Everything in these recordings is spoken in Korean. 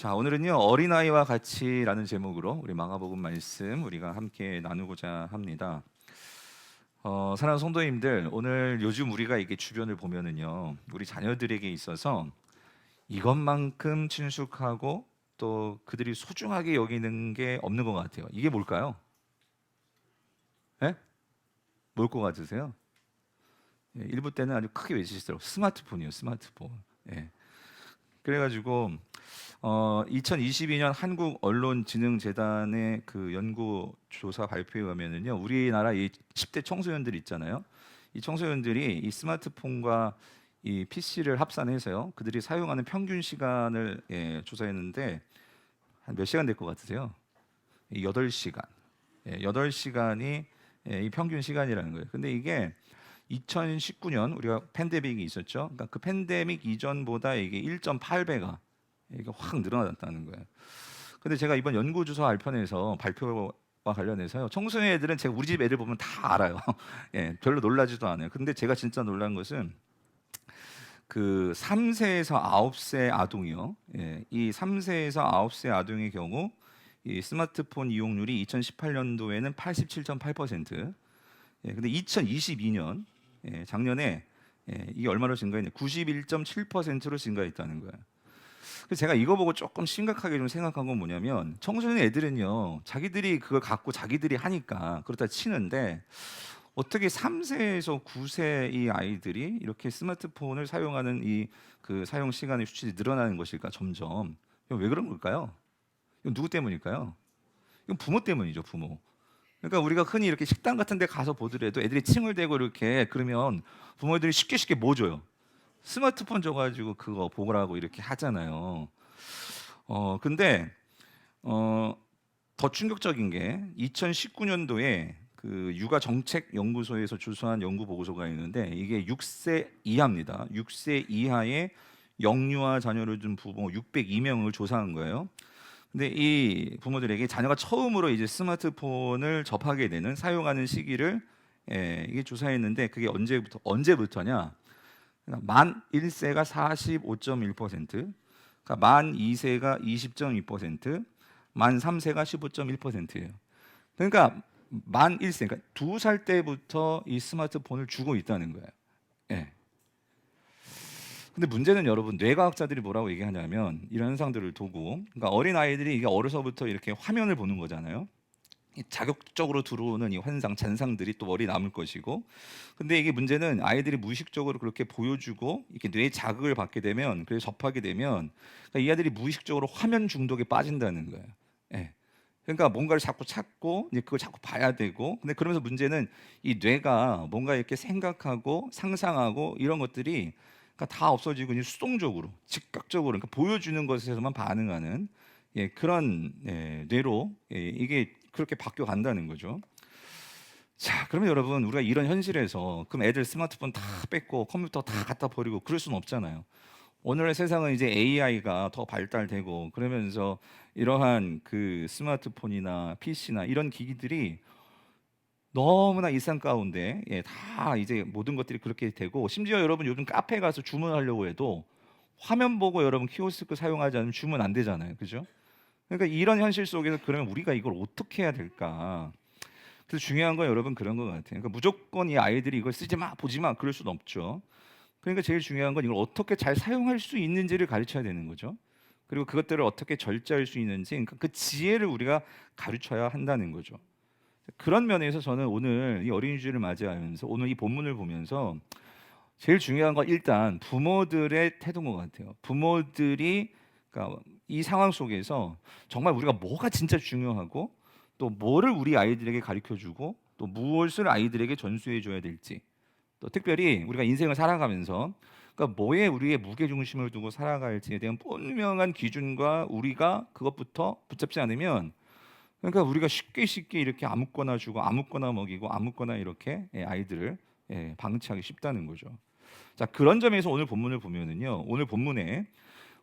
자, 오늘은요 어린아이와 같이라는 제목으로 우리 마가복음 말씀 우리가 함께 나누고자 합니다. 사랑하는 성도님들, 오늘 요즘 우리가 이게 주변을 보면은요 우리 자녀들에게 있어서 이것만큼 친숙하고 또 그들이 소중하게 여기는 게 없는 것 같아요. 이게 뭘까요? 예? 뭘 것 같으세요? 예, 일부 때는 아주 크게 외치시더라고요. 스마트폰이요, 스마트폰. 예. 그래가지고 2022년 한국언론진흥재단의 그 연구 조사 발표에 의하면은요, 우리나라 이 10대 청소년들 있잖아요. 이 청소년들이 이 스마트폰과 이 PC를 합산해서요, 그들이 사용하는 평균 시간을 조사했는데 한 몇 시간 될 것 같으세요? 8시간. 8시간이 이 평균 시간이라는 거예요. 근데 이게 2019년 우리가 팬데믹이 있었죠. 그러니까 그 팬데믹 이전보다 이게 1.8배가 이게 확 늘어났다는 거예요. 근데 제가 이번 연구조사 알편에서 발표와 관련해서요, 청소년 애들은 제가 우리 집 애들 보면 다 알아요. 예, 별로 놀라지도 않아요. 근데 제가 진짜 놀란 것은 그 3세에서 9세 아동이요. 예, 이 3세에서 9세 아동의 경우 이 스마트폰 이용률이 2018년도에는 87.8%. 예, 근데 2022년 작년에 이게 얼마로 증가했냐? 91.7%로 증가했다는 거예요. 그래서 제가 이거 보고 조금 심각하게 좀 생각한 건 뭐냐면, 청소년 애들은요 자기들이 그걸 갖고 자기들이 하니까 그렇다 치는데, 어떻게 3세에서 9세 이 아이들이 이렇게 스마트폰을 사용하는 이 그 사용 시간의 수치가 늘어나는 것일까, 점점. 이거 왜 그런 걸까요? 이건 누구 때문일까요? 이건 부모 때문이죠, 부모. 그러니까 우리가 흔히 이렇게 식당 같은 데 가서 보더라도 애들이 칭을 대고 이렇게 그러면 부모들이 쉽게 쉽게 뭐 줘요? 스마트폰 줘가지고 그거 보라고 이렇게 하잖아요. 근데 어, 더 충격적인 게 2019년도에 그 육아 정책 연구소에서 주소한 연구 보고서가 있는데, 이게 6세 이하입니다. 6세 이하의 영유아 자녀를 둔 부모 602명을 조사한 거예요. 근데 이 부모들에게 자녀가 처음으로 이제 스마트폰을 접하게 되는 사용하는 시기를 이게 조사했는데, 그게 언제부터냐? 그러니까 만 1세가 45.1%, 그러니까 만 2세가 20.2%, 만 3세가 15.1%예요. 그러니까 만 1세, 그러니까 2살 때부터 이 스마트폰을 주고 있다는 거예요. 예. 근데 문제는 여러분, 뇌과학자들이 뭐라고 얘기하냐면 이런 현상들을 두고, 그러니까 어린 아이들이 이게 어려서부터 이렇게 화면을 보는 거잖아요. 이 자극적으로 들어오는 이 환상, 잔상들이 또 머리에 남을 것이고, 근데 이게 문제는 아이들이 무의식적으로 그렇게 보여주고 이렇게 뇌 자극을 받게 되면, 그래서 접하게 되면, 그러니까 이 아이들이 무의식적으로 화면 중독에 빠진다는 거예요. 예. 그러니까 뭔가를 자꾸 찾고 이제 그걸 자꾸 봐야 되고, 근데 그러면서 문제는 이 뇌가 뭔가 이렇게 생각하고 상상하고 이런 것들이 그러니까 다 없어지고 이제 수동적으로 즉각적으로, 그러니까 보여주는 것에서만 반응하는 그런 뇌로 이게 그렇게 바뀌어 간다는 거죠. 자, 그러면 여러분, 우리가 이런 현실에서 그럼 애들 스마트폰 다 뺏고 컴퓨터 다 갖다 버리고 그럴 수는 없잖아요. 오늘의 세상은 이제 AI가 더 발달되고 그러면서 이러한 그 스마트폰이나 PC나 이런 기기들이 너무나 일상 가운데 다 이제 모든 것들이 그렇게 되고, 심지어 여러분 요즘 카페 가서 주문하려고 해도 화면 보고 여러분 키오스크 사용하지 않으면 주문 안 되잖아요. 그죠? 그러니까 이런 현실 속에서 그러면 우리가 이걸 어떻게 해야 될까? 그래서 중요한 건 여러분 그런 것 같아요. 그러니까 무조건 이 아이들이 이걸 쓰지 마, 보지 마, 그럴 수는 없죠. 그러니까 제일 중요한 건 이걸 어떻게 잘 사용할 수 있는지를 가르쳐야 되는 거죠. 그리고 그것들을 어떻게 절제할 수 있는지, 그러니까 그 지혜를 우리가 가르쳐야 한다는 거죠. 그런 면에서 저는 오늘 이 어린이주일을 맞이하면서 오늘 이 본문을 보면서 제일 중요한 건 일단 부모들의 태도인 것 같아요. 부모들이 그러니까 이 상황 속에서 정말 우리가 뭐가 진짜 중요하고, 또 뭐를 우리 아이들에게 가르쳐주고, 또 무엇을 아이들에게 전수해줘야 될지, 또 특별히 우리가 인생을 살아가면서 그러니까 뭐에 우리의 무게 중심을 두고 살아갈지에 대한 분명한 기준과 우리가 그것부터 붙잡지 않으면, 그러니까 우리가 쉽게 쉽게 이렇게 아무거나 주고 아무거나 먹이고 아무거나 이렇게 아이들을 방치하기 쉽다는 거죠. 자, 그런 점에서 오늘 본문을 보면은요, 오늘 본문에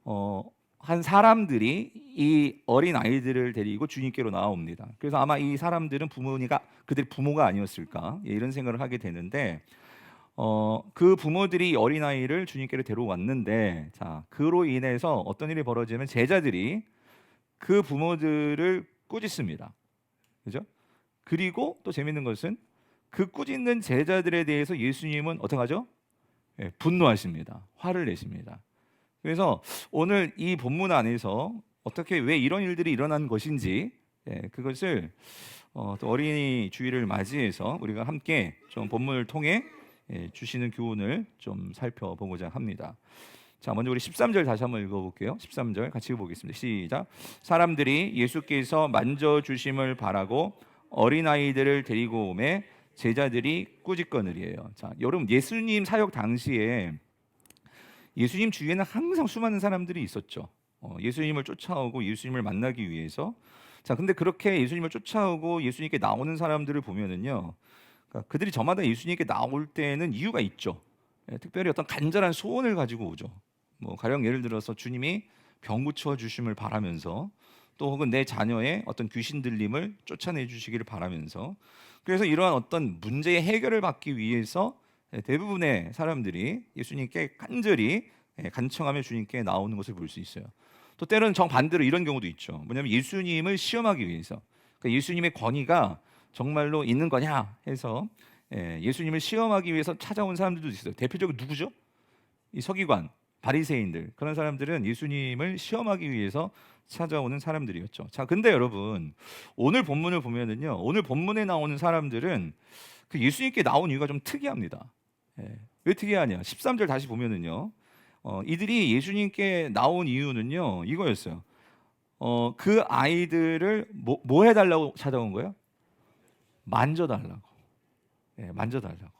어, 한 사람들이 이 어린 아이들을 데리고 주님께로 나옵니다. 그래서 아마 이 사람들은 부모니까 그들 부모가 아니었을까, 이런 생각을 하게 되는데, 그 부모들이 어린아이를 주님께로 데려왔는데, 자, 그로 인해서 어떤 일이 벌어지면 제자들이 그 부모들을 꾸짖습니다. 그죠? 그리고 또 재밌는 것은 그 꾸짖는 제자들에 대해서 예수님은 어떻게 하죠? 예, 분노하십니다. 화를 내십니다. 그래서 오늘 이 본문 안에서 어떻게 왜 이런 일들이 일어난 것인지, 그것을 또 어린이 주일을 맞이해서 우리가 함께 좀 본문을 통해 주시는 교훈을 좀 살펴보고자 합니다. 자, 먼저 우리 13절 다시 한번 읽어볼게요. 13절 같이 읽어보겠습니다. 시작. 사람들이 예수께서 만져주심을 바라고 어린아이들을 데리고 오매 제자들이 꾸짖거늘이에요. 자, 여러분, 예수님 사역 당시에 예수님 주위에는 항상 수많은 사람들이 있었죠. 예수님을 쫓아오고 예수님을 만나기 위해서. 자, 근데 그렇게 예수님을 쫓아오고 예수님께 나오는 사람들을 보면은요, 그러니까 그들이 저마다 예수님께 나올 때는 이유가 있죠. 특별히 어떤 간절한 소원을 가지고 오죠. 뭐 가령 예를 들어서 주님이 병 고쳐 주심을 바라면서, 또 혹은 내 자녀의 어떤 귀신 들림을 쫓아내 주시기를 바라면서, 그래서 이러한 어떤 문제의 해결을 받기 위해서 대부분의 사람들이 예수님께 간절히 간청하며 주님께 나오는 것을 볼 수 있어요. 또 때로는 정반대로 이런 경우도 있죠. 뭐냐면 예수님을 시험하기 위해서, 그러니까 예수님의 권위가 정말로 있는 거냐 해서 예수님을 시험하기 위해서 찾아온 사람들도 있어요. 대표적으로 누구죠? 이 서기관, 바리새인들, 그런 사람들은 예수님을 시험하기 위해서 찾아오는 사람들이었죠. 자, 근데 여러분, 오늘 본문을 보면은요, 오늘 본문에 나오는 사람들은 그 예수님께 나온 이유가 좀 특이합니다. 왜 특이하냐? 13절 다시 보면은요, 이들이 예수님께 나온 이유는요, 이거였어요. 그 아이들을 뭐 해달라고 찾아온 거예요? 만져달라고. 만져달라고.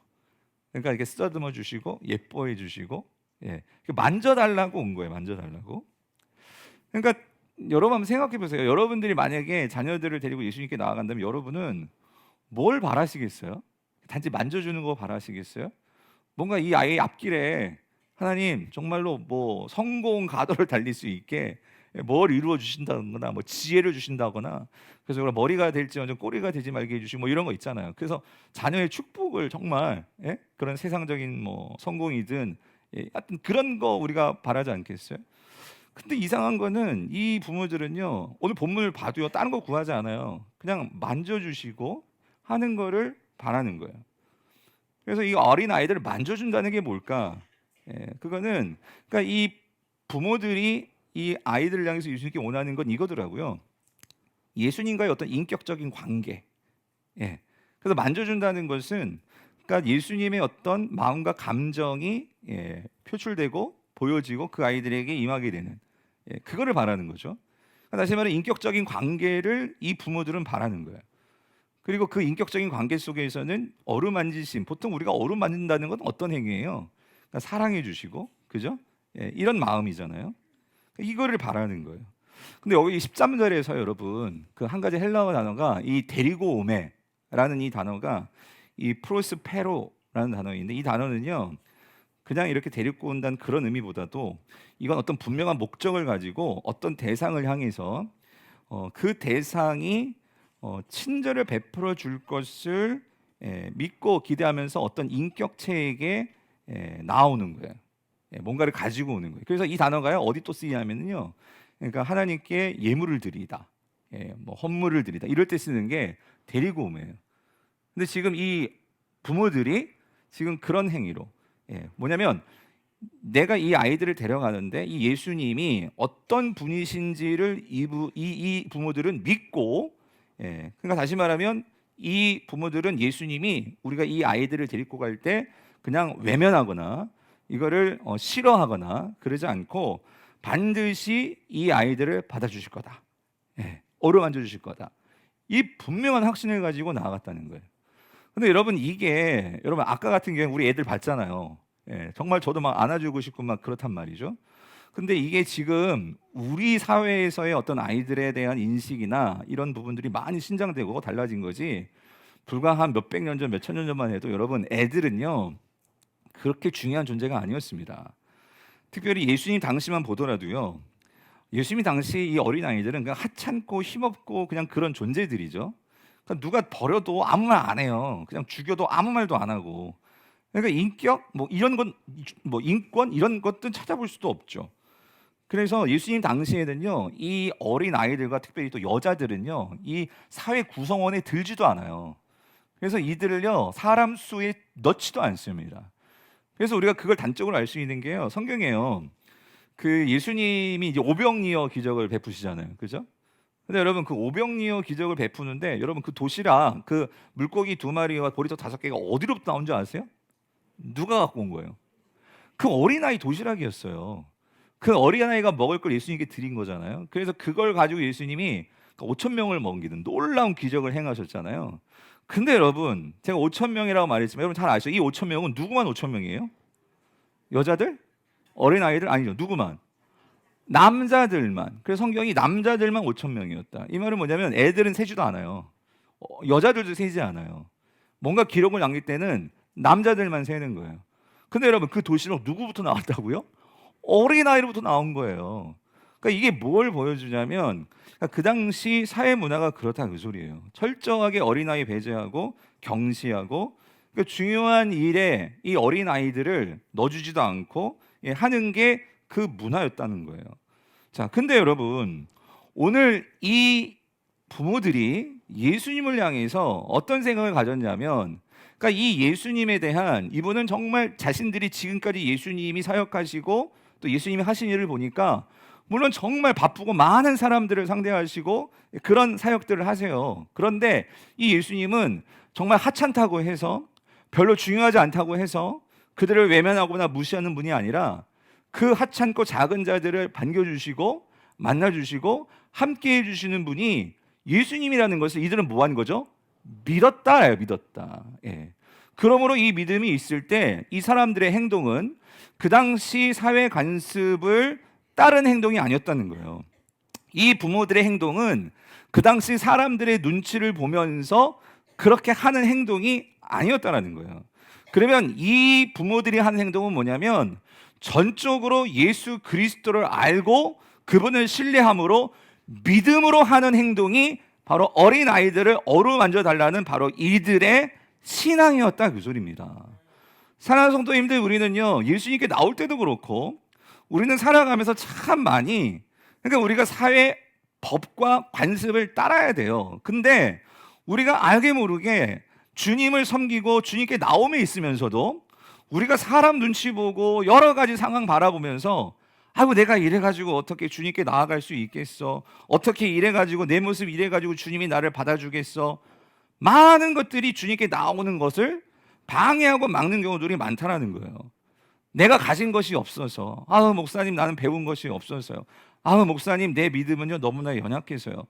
그러니까 이렇게 쓰다듬어 주시고 예뻐해 주시고, 만져달라고 온 거예요. 만져달라고. 그러니까 여러분 한번 생각해 보세요. 여러분들이 만약에 자녀들을 데리고 예수님께 나아간다면 여러분은 뭘 바라시겠어요? 단지 만져주는 거 바라시겠어요? 뭔가 이 아이의 앞길에 하나님 정말로 뭐 성공 가도를 달릴 수 있게 뭘 이루어 주신다거나, 뭐 지혜를 주신다거나, 그래서 머리가 될지언정 꼬리가 되지 말게 해주시고 뭐 이런 거 있잖아요. 그래서 자녀의 축복을 정말, 그런 세상적인 뭐 성공이든, 하여튼 그런 거 우리가 바라지 않겠어요? 근데 이상한 거는 이 부모들은요, 오늘 본문을 봐도요, 다른 거 구하지 않아요. 그냥 만져주시고 하는 거를 바라는 거예요. 그래서 이 어린 아이들을 만져준다는 게 뭘까? 그거는, 그러니까 이 부모들이 이 아이들을 향해서 예수님께 원하는 건 이거더라고요. 예수님과의 어떤 인격적인 관계. 그래서 만져준다는 것은, 그러니까 예수님의 어떤 마음과 감정이 표출되고 보여지고 그 아이들에게 임하게 되는, 그거를 바라는 거죠. 그러니까 다시 말해 인격적인 관계를 이 부모들은 바라는 거예요. 그리고 그 인격적인 관계 속에서는 어루만지심, 보통 우리가 어루만진다는 건 어떤 행위예요? 그러니까 사랑해 주시고, 그죠? 이런 마음이잖아요. 이거를 바라는 거예요. 근데 여기 13절에서 여러분, 그 한 가지 헬라어 단어가 이 데리고 오메라는 이 단어가 이 프로스페로라는 단어인데, 이 단어는요, 그냥 이렇게 데리고 온다는 그런 의미보다도 이건 어떤 분명한 목적을 가지고 어떤 대상을 향해서 그 대상이 친절을 베풀어 줄 것을 믿고 기대하면서 어떤 인격체에게 나오는 거예요. 뭔가를 가지고 오는 거예요. 그래서 이 단어가요, 어디 또 쓰이냐면요, 그러니까 하나님께 예물을 드리다, 뭐 헌물을 드리다, 이럴 때 쓰는 게 데리고 오메요. 근데 지금 이 부모들이 지금 그런 행위로, 뭐냐면 내가 이 아이들을 데려가는데 이 예수님이 어떤 분이신지를 이 부모들은 믿고, 그러니까 다시 말하면 이 부모들은 예수님이 우리가 이 아이들을 데리고 갈 때 그냥 외면하거나 이거를 싫어하거나 그러지 않고 반드시 이 아이들을 받아주실 거다, 어루만져 주실 거다, 이 분명한 확신을 가지고 나아갔다는 거예요. 근데 여러분, 이게 여러분 아까 같은 경우에 우리 애들 봤잖아요. 정말 저도 막 안아주고 싶고 막 그렇단 말이죠. 근데 이게 지금 우리 사회에서의 어떤 아이들에 대한 인식이나 이런 부분들이 많이 신장되고 달라진 거지, 불과 한 몇백 년 전, 몇천 년 전만 해도 여러분, 애들은요 그렇게 중요한 존재가 아니었습니다. 특별히 예수님 당시만 보더라도요, 예수님 당시 이 어린 아이들은 그냥 하찮고 힘없고 그냥 그런 존재들이죠. 그러니까 누가 버려도 아무 말 안 해요. 그냥 죽여도 아무 말도 안 하고, 그러니까 인격 뭐 이런 건 뭐 인권 이런 것들은 찾아볼 수도 없죠. 그래서 예수님 당시에는요, 이 어린 아이들과 특별히 또 여자들은요, 이 사회 구성원에 들지도 않아요. 그래서 이들을요, 사람 수에 넣지도 않습니다. 그래서 우리가 그걸 단적으로 알 수 있는 게요, 성경에요. 그 예수님이 이제 오병이어 기적을 베푸시잖아요, 그죠? 근데 여러분 그 오병이어 기적을 베푸는데 여러분 그 도시락 그 물고기 2마리와 보리떡 5개가 어디로부터 나온 줄 아세요? 누가 갖고 온 거예요? 그 어린아이 도시락이었어요. 그 어린아이가 먹을 걸 예수님께 드린 거잖아요. 그래서 그걸 가지고 예수님이 5천 명을 먹이는 놀라운 기적을 행하셨잖아요. 근데 여러분 제가 5천 명이라고 말했지만 여러분 잘 아시죠? 이 5천 명은 누구만 5천 명이에요? 여자들? 어린아이들? 아니죠. 누구만? 남자들만. 그래서 성경이 남자들만 5천 명이었다. 이 말은 뭐냐면 애들은 세지도 않아요. 여자들도 세지 않아요. 뭔가 기록을 남길 때는 남자들만 세는 거예요. 근데 여러분 그 도시락 누구부터 나왔다고요? 어린아이로부터 나온 거예요. 그러니까 이게 뭘 보여주냐면 그러니까 그 당시 사회 문화가 그렇다 그 소리예요. 철저하게 어린아이 배제하고 경시하고 그러니까 중요한 일에 이 어린아이들을 넣어주지도 않고 하는 게 그 문화였다는 거예요. 자, 근데 여러분 오늘 이 부모들이 예수님을 향해서 어떤 생각을 가졌냐면 그러니까 이 예수님에 대한 이분은 정말 자신들이 지금까지 예수님이 사역하시고 또 예수님이 하신 일을 보니까 물론 정말 바쁘고 많은 사람들을 상대하시고 그런 사역들을 하세요. 그런데 이 예수님은 정말 하찮다고 해서 별로 중요하지 않다고 해서 그들을 외면하거나 무시하는 분이 아니라 그 하찮고 작은 자들을 반겨주시고 만나주시고 함께해 주시는 분이 예수님이라는 것을 이들은 뭐 한 거죠? 믿었다예요. 믿었다. 예. 그러므로 이 믿음이 있을 때 이 사람들의 행동은 그 당시 사회 관습을 따른 행동이 아니었다는 거예요. 이 부모들의 행동은 그 당시 사람들의 눈치를 보면서 그렇게 하는 행동이 아니었다라는 거예요. 그러면 이 부모들이 하는 행동은 뭐냐면 전적으로 예수 그리스도를 알고 그분을 신뢰함으로 믿음으로 하는 행동이 바로 어린 아이들을 어루만져 달라는 바로 이들의 신앙이었다 그 소리입니다. 사랑하는 성도님들, 우리는요 예수님께 나올 때도 그렇고 우리는 살아가면서 참 많이 그러니까 우리가 사회 법과 관습을 따라야 돼요. 근데 우리가 알게 모르게 주님을 섬기고 주님께 나옴에 있으면서도 우리가 사람 눈치 보고 여러 가지 상황 바라보면서 아이고 내가 이래가지고 어떻게 주님께 나아갈 수 있겠어? 어떻게 이래가지고 내 모습 이래가지고 주님이 나를 받아주겠어? 많은 것들이 주님께 나오는 것을 방해하고 막는 경우들이 많다라는 거예요. 내가 가진 것이 없어서 목사님 나는 배운 것이 없어서요. 목사님 내 믿음은요 너무나 연약해서요.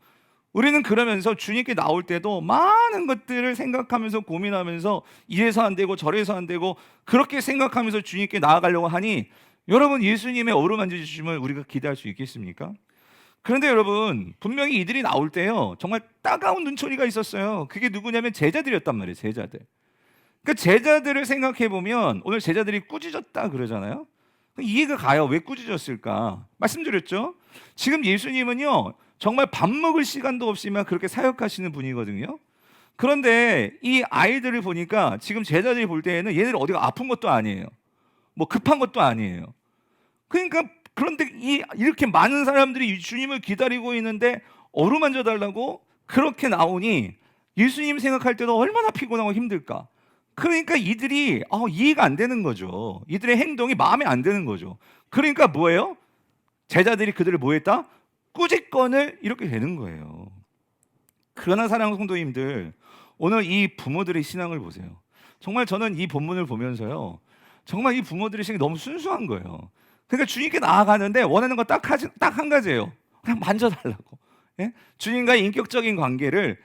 우리는 그러면서 주님께 나올 때도 많은 것들을 생각하면서 고민하면서 이래서 안 되고 저래서 안 되고 그렇게 생각하면서 주님께 나아가려고 하니 여러분 예수님의 어루만져 주심을 우리가 기대할 수 있겠습니까? 그런데 여러분 분명히 이들이 나올 때요 정말 따가운 눈초리가 있었어요. 그게 누구냐면 제자들이었단 말이에요. 제자들. 그러니까 제자들을 생각해 보면 오늘 제자들이 꾸짖었다 그러잖아요. 이해가 가요. 왜 꾸짖었을까? 말씀드렸죠. 지금 예수님은요 정말 밥 먹을 시간도 없이만 그렇게 사역하시는 분이거든요. 그런데 이 아이들을 보니까 지금 제자들이 볼 때에는 얘네들 어디가 아픈 것도 아니에요. 뭐 급한 것도 아니에요. 그러니까 그런데 이렇게 많은 사람들이 주님을 기다리고 있는데 어루만져 달라고 그렇게 나오니 예수님 생각할 때도 얼마나 피곤하고 힘들까. 그러니까 이들이 이해가 안 되는 거죠. 이들의 행동이 마음에 안 드는 거죠. 그러니까 뭐예요? 제자들이 그들을 뭐 했다? 꾸짖건을 이렇게 되는 거예요. 그러나 사랑하는 성도님들, 오늘 이 부모들의 신앙을 보세요. 정말 저는 이 본문을 보면서요 정말 이 부모들의 신앙이 너무 순수한 거예요. 그러니까 주님께 나아가는데 원하는 거 딱 한 가지예요. 그냥 만져달라고. 예? 주님과의 인격적인 관계를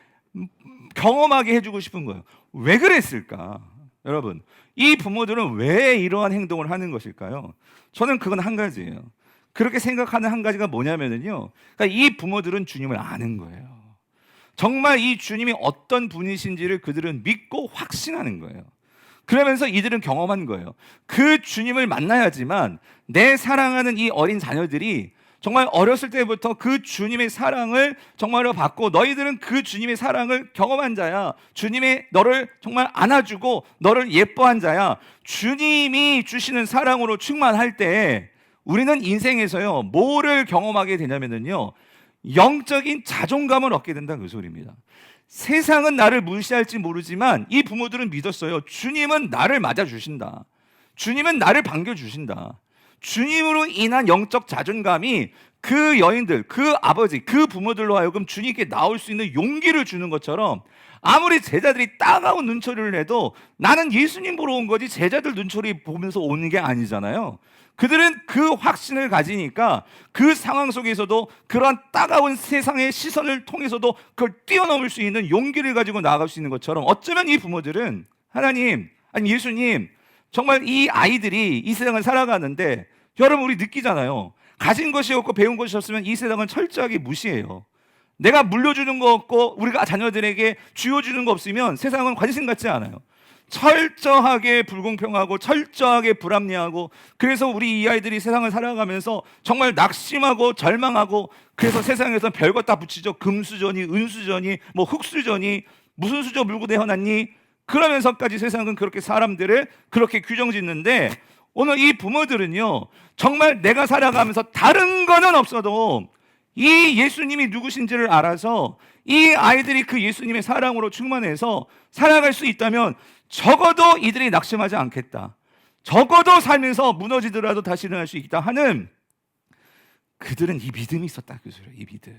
경험하게 해주고 싶은 거예요. 왜 그랬을까? 여러분, 이 부모들은 왜 이러한 행동을 하는 것일까요? 저는 그건 한 가지예요. 그렇게 생각하는 한 가지가 뭐냐면요, 그러니까 이 부모들은 주님을 아는 거예요. 정말 이 주님이 어떤 분이신지를 그들은 믿고 확신하는 거예요. 그러면서 이들은 경험한 거예요. 그 주님을 만나야지만 내 사랑하는 이 어린 자녀들이 정말 어렸을 때부터 그 주님의 사랑을 정말로 받고 너희들은 그 주님의 사랑을 경험한 자야. 주님의 너를 정말 안아주고 너를 예뻐한 자야. 주님이 주시는 사랑으로 충만할 때 우리는 인생에서요 뭐를 경험하게 되냐면요 영적인 자존감을 얻게 된다 그 소리입니다. 세상은 나를 무시할지 모르지만 이 부모들은 믿었어요. 주님은 나를 맞아주신다. 주님은 나를 반겨주신다. 주님으로 인한 영적 자존감이 그 여인들, 그 아버지, 그 부모들로 하여금 주님께 나올 수 있는 용기를 주는 것처럼 아무리 제자들이 따가운 눈초리를 해도 나는 예수님 보러 온 거지 제자들 눈초리 보면서 오는 게 아니잖아요. 그들은 그 확신을 가지니까 그 상황 속에서도 그러한 따가운 세상의 시선을 통해서도 그걸 뛰어넘을 수 있는 용기를 가지고 나아갈 수 있는 것처럼 어쩌면 이 부모들은 하나님, 아니 예수님, 정말 이 아이들이 이 세상을 살아가는데 여러분 우리 느끼잖아요. 가진 것이 없고 배운 것이 없으면 이 세상은 철저하게 무시해요. 내가 물려주는 거 없고 우리가 자녀들에게 쥐어주는 거 없으면 세상은 관심 갖지 않아요. 철저하게 불공평하고 철저하게 불합리하고 그래서 우리 이 아이들이 세상을 살아가면서 정말 낙심하고 절망하고 그래서 세상에서 별것 다 붙이죠. 금수저니 은수저니 뭐 흙수저니 무슨 수저 물고 태어났니 그러면서까지 세상은 그렇게 사람들을 그렇게 규정짓는데 오늘 이 부모들은요 정말 내가 살아가면서 다른 거는 없어도 이 예수님이 누구신지를 알아서 이 아이들이 그 예수님의 사랑으로 충만해서 살아갈 수 있다면 적어도 이들이 낙심하지 않겠다. 적어도 살면서 무너지더라도 다시 일어날 수 있다 하는 그들은 이 믿음이 있었다 그 소리예요. 이 믿음.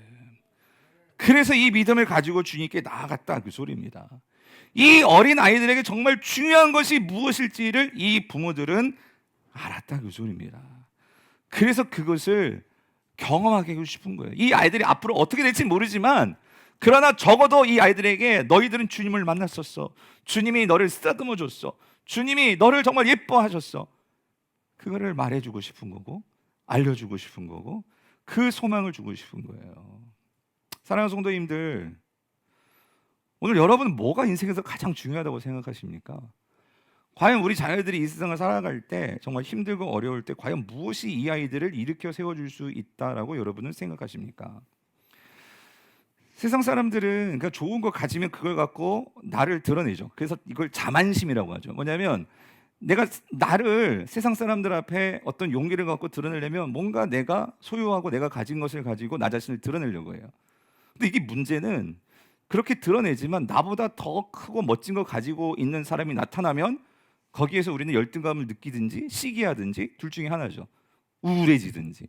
그래서 이 믿음을 가지고 주님께 나아갔다 그 소리입니다. 이 어린 아이들에게 정말 중요한 것이 무엇일지를 이 부모들은 알았다 그 소리입니다. 그래서 그것을 경험하게 하고 싶은 거예요. 이 아이들이 앞으로 어떻게 될지 모르지만 그러나 적어도 이 아이들에게 너희들은 주님을 만났었어. 주님이 너를 쓰다듬어 줬어. 주님이 너를 정말 예뻐하셨어. 그거를 말해주고 싶은 거고 알려주고 싶은 거고 그 소망을 주고 싶은 거예요. 사랑하는 성도님들, 오늘 여러분은 뭐가 인생에서 가장 중요하다고 생각하십니까? 과연 우리 자녀들이 이 세상을 살아갈 때 정말 힘들고 어려울 때 과연 무엇이 이 아이들을 일으켜 세워줄 수 있다라고 여러분은 생각하십니까? 세상 사람들은 그러니까 좋은 거 가지면 그걸 갖고 나를 드러내죠. 그래서 이걸 자만심이라고 하죠. 뭐냐면 내가 나를 세상 사람들 앞에 어떤 용기를 갖고 드러내려면 뭔가 내가 소유하고 내가 가진 것을 가지고 나 자신을 드러내려고 해요. 근데 이게 문제는 그렇게 드러내지만 나보다 더 크고 멋진 거 가지고 있는 사람이 나타나면 거기에서 우리는 열등감을 느끼든지 시기하든지 둘 중에 하나죠. 우울해지든지.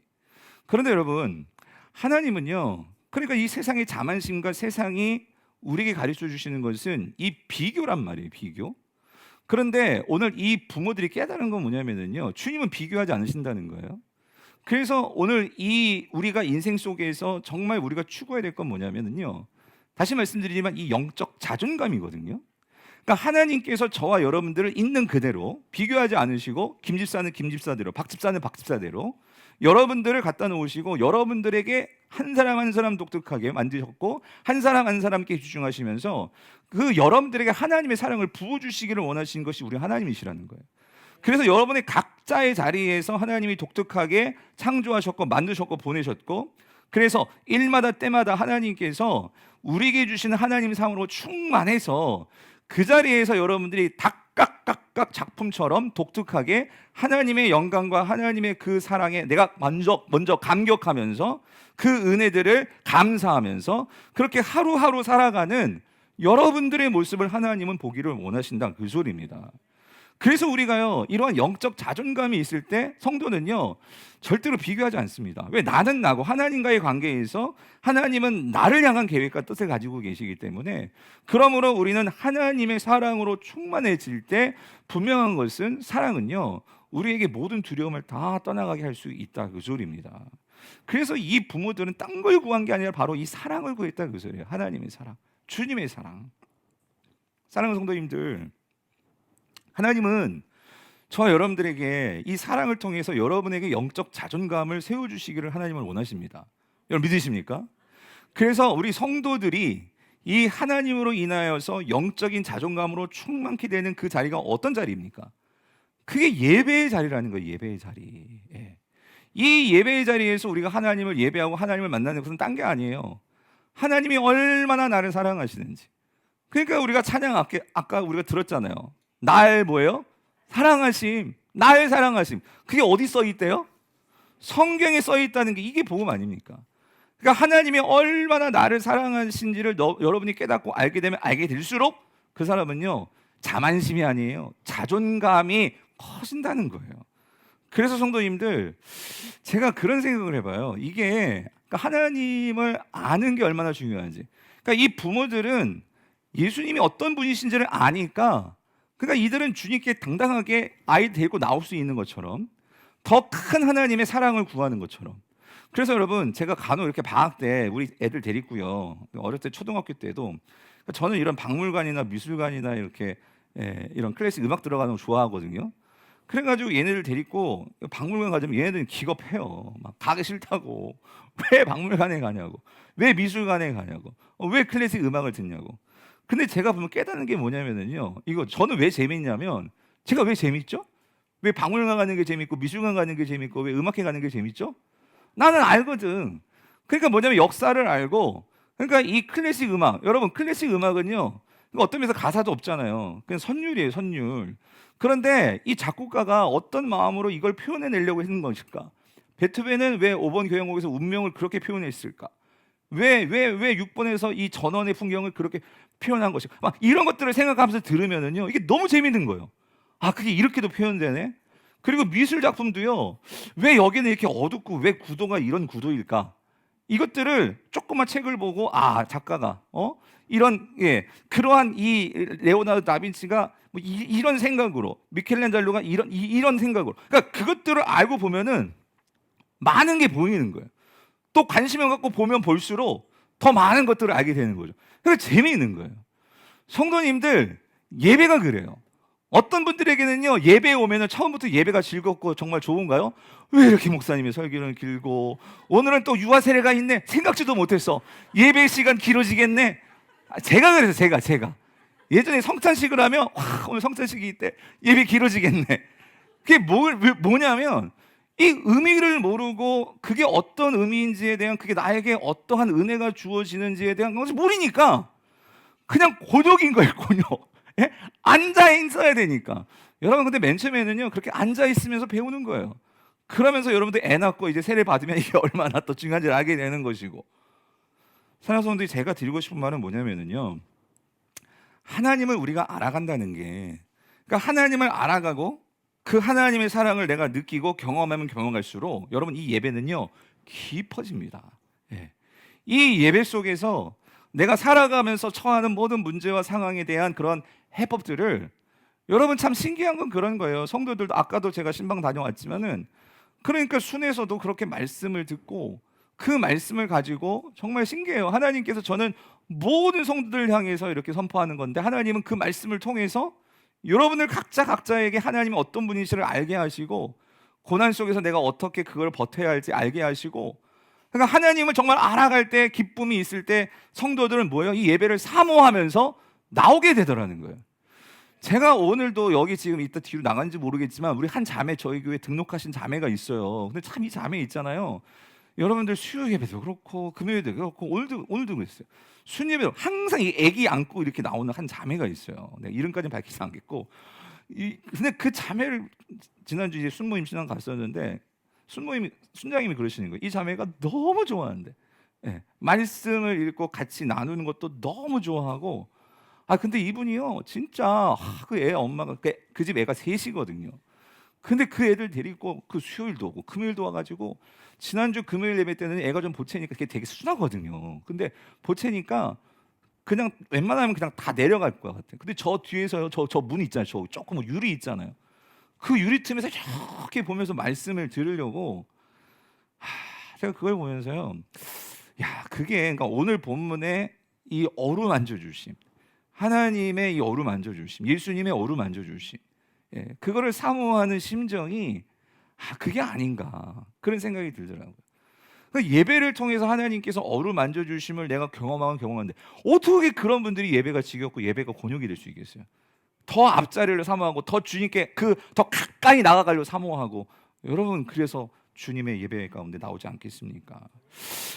그런데 여러분 하나님은요 그러니까 이 세상의 자만심과 세상이 우리에게 가르쳐 주시는 것은 이 비교란 말이에요. 비교. 그런데 오늘 이 부모들이 깨달은 건 뭐냐면요 주님은 비교하지 않으신다는 거예요. 그래서 오늘 이 우리가 인생 속에서 정말 우리가 추구해야 될 건 뭐냐면요 다시 말씀드리지만 이 영적 자존감이거든요. 그러니까 하나님께서 저와 여러분들을 있는 그대로 비교하지 않으시고 김집사는 김집사대로 박집사는 박집사대로 여러분들을 갖다 놓으시고 여러분들에게 한 사람 한 사람 독특하게 만드셨고 한 사람 한 사람께 집중하시면서 그 여러분들에게 하나님의 사랑을 부어주시기를 원하신 것이 우리 하나님이시라는 거예요. 그래서 여러분의 각자의 자리에서 하나님이 독특하게 창조하셨고 만드셨고 보내셨고 그래서 일마다 때마다 하나님께서 우리에게 주시는 하나님 상으로 충만해서 그 자리에서 여러분들이 각각 작품처럼 독특하게 하나님의 영광과 하나님의 그 사랑에 내가 먼저 감격하면서 그 은혜들을 감사하면서 그렇게 하루하루 살아가는 여러분들의 모습을 하나님은 보기를 원하신다 그 소리입니다. 그래서 우리가요 이러한 영적 자존감이 있을 때 성도는요 절대로 비교하지 않습니다. 왜? 나는 나고 하나님과의 관계에서 하나님은 나를 향한 계획과 뜻을 가지고 계시기 때문에 그러므로 우리는 하나님의 사랑으로 충만해질 때 분명한 것은 사랑은요 우리에게 모든 두려움을 다 떠나가게 할 수 있다 그 소리입니다. 그래서 이 부모들은 딴 걸 구한 게 아니라 바로 이 사랑을 구했다 그 소리예요. 하나님의 사랑, 주님의 사랑. 사랑하는 성도님들, 하나님은 저와 여러분들에게 이 사랑을 통해서 여러분에게 영적 자존감을 세워주시기를 하나님은 원하십니다. 여러분 믿으십니까? 그래서 우리 성도들이 이 하나님으로 인하여서 영적인 자존감으로 충만케 되는 그 자리가 어떤 자리입니까? 그게 예배의 자리라는 거예요. 예배의 자리. 예. 이 예배의 자리에서 우리가 하나님을 예배하고 하나님을 만나는 것은 딴 게 아니에요. 하나님이 얼마나 나를 사랑하시는지. 그러니까 우리가 찬양 아까 우리가 들었잖아요. 날 뭐예요? 사랑하심. 날 사랑하심. 그게 어디 써 있대요? 성경에 써 있다는 게 이게 복음 아닙니까? 그러니까 하나님이 얼마나 나를 사랑하신지를 여러분이 깨닫고 알게 되면 알게 될수록 그 사람은요, 자만심이 아니에요. 자존감이 커진다는 거예요. 그래서 성도님들, 제가 그런 생각을 해봐요. 이게 그러니까 하나님을 아는 게 얼마나 중요한지. 그러니까 이 부모들은 예수님이 어떤 분이신지를 아니까, 그러니까 이들은 주님께 당당하게 아이 데리고 나올 수 있는 것처럼, 더 큰 하나님의 사랑을 구하는 것처럼. 그래서 여러분, 제가 간혹 이렇게 방학 때 우리 애들 데리고요, 어렸을 때 초등학교 때도 저는 이런 박물관이나 미술관이나 이렇게 이런 클래식 음악 들어가는 거 좋아하거든요. 그래가지고 얘네들 데리고 박물관 가자면 얘네들은 기겁해요. 막 가기 싫다고. 왜 박물관에 가냐고. 왜 미술관에 가냐고. 왜 클래식 음악을 듣냐고. 근데 제가 보면 깨닫는 게 뭐냐면요, 이거 저는 왜 재밌냐면, 제가 왜 재밌죠? 왜 박물관 가는 게 재밌고 미술관 가는 게 재밌고 왜 음악회 가는 게 재밌죠? 나는 알거든. 그러니까 뭐냐면 역사를 알고, 그러니까 이 클래식 음악, 여러분 클래식 음악은요, 어떤 면에서 가사도 없잖아요. 그냥 선율이에요, 선율. 그런데 이 작곡가가 어떤 마음으로 이걸 표현해내려고 했는 것일까? 베토벤은 왜 5번 교향곡에서 운명을 그렇게 표현했을까? 왜 6번에서 이 전원의 풍경을 그렇게 표현한 것일까? 막 이런 것들을 생각하면서 들으면은요, 이게 너무 재밌는 거예요. 아, 그게 이렇게도 표현되네? 그리고 미술 작품도요, 왜 여기는 이렇게 어둡고 왜 구도가 이런 구도일까? 이것들을 조그만 책을 보고, 아, 작가가 이런 그러한 이 레오나르도 다빈치가 뭐 이런 생각으로, 미켈란젤로가 이런 생각으로, 그러니까 그것들을 알고 보면은 많은 게 보이는 거예요. 또 관심을 갖고 보면 볼수록 더 많은 것들을 알게 되는 거죠. 그래서 재미있는 거예요. 성도님들, 예배가 그래요. 어떤 분들에게는요, 예배에 오면은 처음부터 예배가 즐겁고 정말 좋은가요? 왜 이렇게 목사님의 설교는 길고, 오늘은 또 유아 세례가 있네, 생각지도 못했어, 예배 시간 길어지겠네. 제가 그래서 제가 예전에 성찬식을 하면, 와, 오늘 성찬식이 있대, 예배 길어지겠네. 그게 뭐냐면 이 의미를 모르고 그게 어떤 의미인지에 대한, 그게 나에게 어떠한 은혜가 주어지는지에 대한 것을 모르니까 그냥 곤욕인 거예요, 곤욕. 예? 앉아 있어야 되니까. 여러분, 근데 맨 처음에는요, 그렇게 앉아 있으면서 배우는 거예요. 그러면서 여러분들 애 낳고 이제 세례 받으면 이게 얼마나 또 중요한지를 알게 되는 것이고. 사랑하는 성도들이, 제가 드리고 싶은 말은 뭐냐면은요, 하나님을 우리가 알아간다는 게, 그러니까 하나님을 알아가고 그 하나님의 사랑을 내가 느끼고 경험하면 경험할수록 여러분, 이 예배는요, 깊어집니다. 예. 이 예배 속에서 내가 살아가면서 처하는 모든 문제와 상황에 대한 그런 해법들을, 여러분 참 신기한 건 그런 거예요. 성도들도 아까도 제가 신방 다녀왔지만은, 그러니까 순에서도 그렇게 말씀을 듣고 그 말씀을 가지고, 정말 신기해요. 하나님께서, 저는 모든 성도들 향해서 이렇게 선포하는 건데, 하나님은 그 말씀을 통해서 여러분들 각자에게 하나님이 어떤 분이시를 알게 하시고, 고난 속에서 내가 어떻게 그걸 버텨야 할지 알게 하시고, 그러니까 하나님을 정말 알아갈 때, 기쁨이 있을 때 성도들은 뭐예요? 이 예배를 사모하면서 나오게 되더라는 거예요. 제가 오늘도 여기 지금 이따 뒤로 나간지 모르겠지만, 우리 한 자매, 저희 교회 등록하신 자매가 있어요. 근데 참 이 자매 있잖아요, 여러분들 수요 예배도 그렇고 금요일도 그렇고 오늘도 그랬어요. 순 예배도 항상 이 아기 안고 이렇게 나오는 한 자매가 있어요. 내가 이름까지는 밝히지 않겠고, 근데 그 자매를 지난주 이제 순모임 신앙 갔었는데, 순장님이 그러시는 거예요. 이 자매가 너무 좋아하는데, 말씀을 읽고 같이 나누는 것도 너무 좋아하고, 근데 이분이요, 진짜 그 애 엄마가, 그 집 애가 셋이거든요. 근데 그 애들 데리고 그 수요일도 오고 금요일도 와가지고, 지난주 금요일 예배 때는 애가 좀 보채니까 그게 되게 순하거든요. 근데 보채니까 그냥 웬만하면 그냥 다 내려갈 것 같아요. 근데 저 뒤에서요, 저 문 있잖아요, 저 조금 유리 있잖아요, 그 유리 틈에서 이렇게 보면서 말씀을 들으려고, 제가 그걸 보면서요, 야, 그게 그러니까 오늘 본문의 이 어루만져 주심, 하나님의 이 어루만져 주심, 예수님의 어루만져 주심, 그거를 사모하는 심정이, 그게 아닌가, 그런 생각이 들더라고요. 그러니까 예배를 통해서 하나님께서 어루만져 주심을 내가 경험하는데, 어떻게 그런 분들이 예배가 지겹고 예배가 곤욕이 될 수 있겠어요? 더 앞자리를 사모하고 더 주님께 더 가까이 나아가려고 사모하고. 여러분, 그래서 주님의 예배 가운데 나오지 않겠습니까?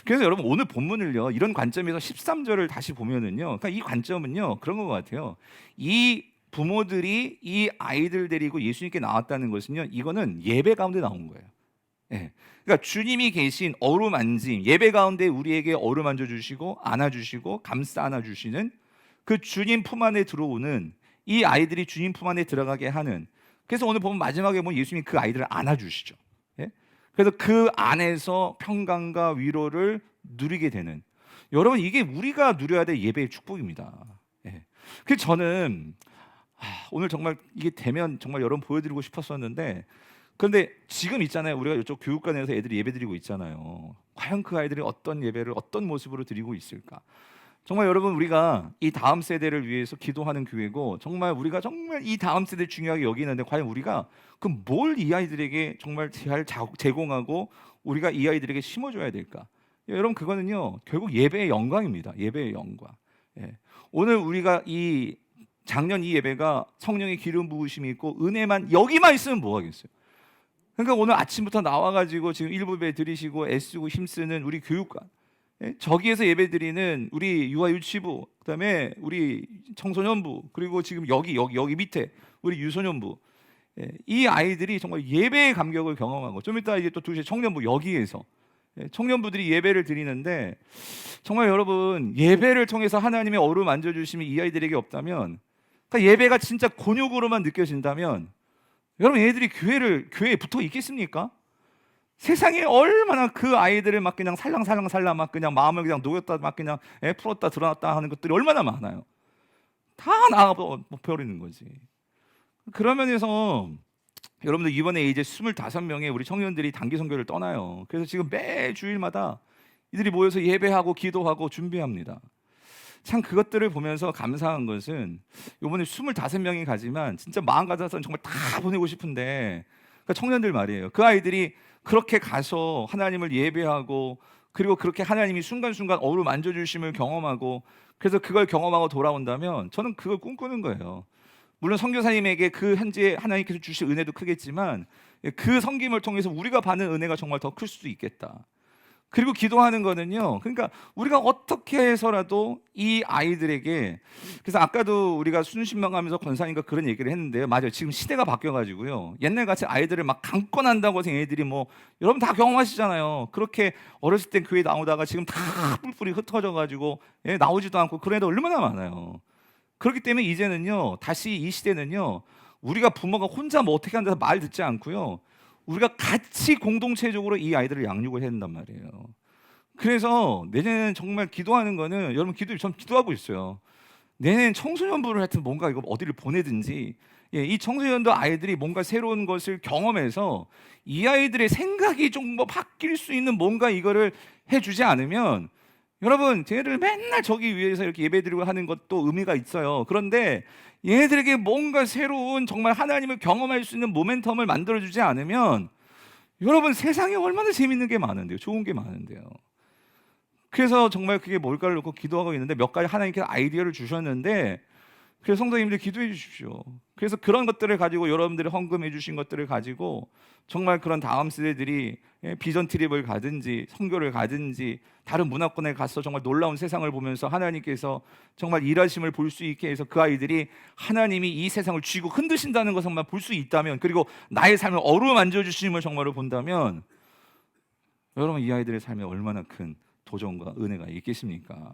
그래서 여러분 오늘 본문을요 이런 관점에서 13절을 다시 보면은요, 그러니까 이 관점은요 그런 것 같아요. 이 부모들이 이 아이들 데리고 예수님께 나왔다는 것은요, 이거는 예배 가운데 나온 거예요. 예. 그러니까 주님이 계신 어루만짐, 예배 가운데 우리에게 어루만져 주시고 안아주시고 감싸 안아주시는 그 주님 품 안에 들어오는 이 아이들이 주님 품 안에 들어가게 하는. 그래서 오늘 보면 마지막에 보면 예수님이 그 아이들을 안아주시죠. 예? 그래서 그 안에서 평강과 위로를 누리게 되는, 여러분 이게 우리가 누려야 될 예배의 축복입니다. 예. 그래서 저는 오늘 정말 이게 되면 정말 여러분 보여드리고 싶었었는데, 그런데 지금 있잖아요, 우리가 이쪽 교육관에서 애들이 예배드리고 있잖아요. 과연 그 아이들이 어떤 예배를 어떤 모습으로 드리고 있을까? 정말 여러분 우리가 이 다음 세대를 위해서 기도하는 교회고, 정말 우리가 정말 이 다음 세대 중요하게 여기는데, 과연 우리가 그 뭘 이 아이들에게 정말 잘 제공하고 우리가 이 아이들에게 심어줘야 될까? 여러분 그거는요 결국 예배의 영광입니다. 예배의 영광. 예. 오늘 우리가 이 작년 이 예배가 성령의 기름 부으심이 있고 은혜만 여기만 있으면 뭐 하겠어요? 그러니까 오늘 아침부터 나와가지고 지금 일부배 드리시고 애쓰고 힘쓰는 우리 교육관, 예? 저기에서 예배드리는 우리 유아유치부, 그다음에 우리 청소년부, 그리고 지금 여기 밑에 우리 유소년부, 예? 이 아이들이 정말 예배의 감격을 경험하고, 좀 이따 이제 또 2시에 청년부, 여기에서 청년부들이 예배를 드리는데, 정말 여러분 예배를 통해서 하나님의 어루 만져주심이 이 아이들에게 없다면, 그러니까 예배가 진짜 곤욕으로만 느껴진다면, 여러분 얘들이 교회에 붙어 있겠습니까? 세상에 얼마나 그 아이들을 막 그냥 살랑살랑 막 그냥 마음을 그냥 녹였다 막 그냥 풀었다 드러났다 하는 것들이 얼마나 많아요. 다 나가버리는 거지. 그런 면에서 여러분들 이번에 이제 25명의 우리 청년들이 단기 선교를 떠나요. 그래서 지금 매 주일마다 이들이 모여서 예배하고 기도하고 준비합니다. 참 그것들을 보면서 감사한 것은, 이번에 25명이 가지만 진짜 마음 같아서는 정말 다 보내고 싶은데, 그러니까 청년들 말이에요. 그 아이들이 그렇게 가서 하나님을 예배하고, 그리고 그렇게 하나님이 순간순간 어루 만져주심을 경험하고, 그래서 그걸 경험하고 돌아온다면 저는 그걸 꿈꾸는 거예요. 물론 선교사님에게 그 현재 하나님께서 주실 은혜도 크겠지만, 그 섬김을 통해서 우리가 받는 은혜가 정말 더 클 수도 있겠다. 그리고 기도하는 거는요, 그러니까 우리가 어떻게 해서라도 이 아이들에게, 그래서 아까도 우리가 순신망하면서 권사님과 그런 얘기를 했는데요, 맞아요. 지금 시대가 바뀌어가지고요, 옛날같이 아이들을 막 강권한다고 해서 얘들이 뭐, 여러분 다 경험하시잖아요. 그렇게 어렸을 땐 교회 나오다가 지금 다 뿔뿔이 흩어져가지고 나오지도 않고 그런 애들 얼마나 많아요. 그렇기 때문에 이제는요, 다시 이 시대는요, 우리가 부모가 혼자 뭐 어떻게 한다서 말 듣지 않고요, 우리가 같이 공동체적으로 이 아이들을 양육을 해야 된단 말이에요. 그래서 내년에는 정말 기도하는 거는, 여러분 전 기도하고 있어요. 내년 청소년부를 하여튼 뭔가 이거 어디를 보내든지, 이 청소년도 아이들이 뭔가 새로운 것을 경험해서 이 아이들의 생각이 좀 뭐 바뀔 수 있는 뭔가 이거를 해주지 않으면, 여러분 쟤네들 맨날 저기 위에서 이렇게 예배드리고 하는 것도 의미가 있어요. 그런데 얘네들에게 뭔가 새로운 정말 하나님을 경험할 수 있는 모멘텀을 만들어주지 않으면, 여러분 세상에 얼마나 재밌는 게 많은데요, 좋은 게 많은데요. 그래서 정말 그게 뭘까를 놓고 기도하고 있는데, 몇 가지 하나님께서 아이디어를 주셨는데, 그래서 성도님들 기도해 주십시오. 그래서 그런 것들을 가지고, 여러분들이 헌금해 주신 것들을 가지고 정말 그런 다음 세대들이 비전 트립을 가든지 선교를 가든지 다른 문화권에 가서 정말 놀라운 세상을 보면서 하나님께서 정말 일하심을 볼 수 있게 해서, 그 아이들이 하나님이 이 세상을 쥐고 흔드신다는 것만 볼 수 있다면, 그리고 나의 삶을 어루만져 주심을 정말로 본다면, 여러분 이 아이들의 삶에 얼마나 큰 도전과 은혜가 있겠습니까?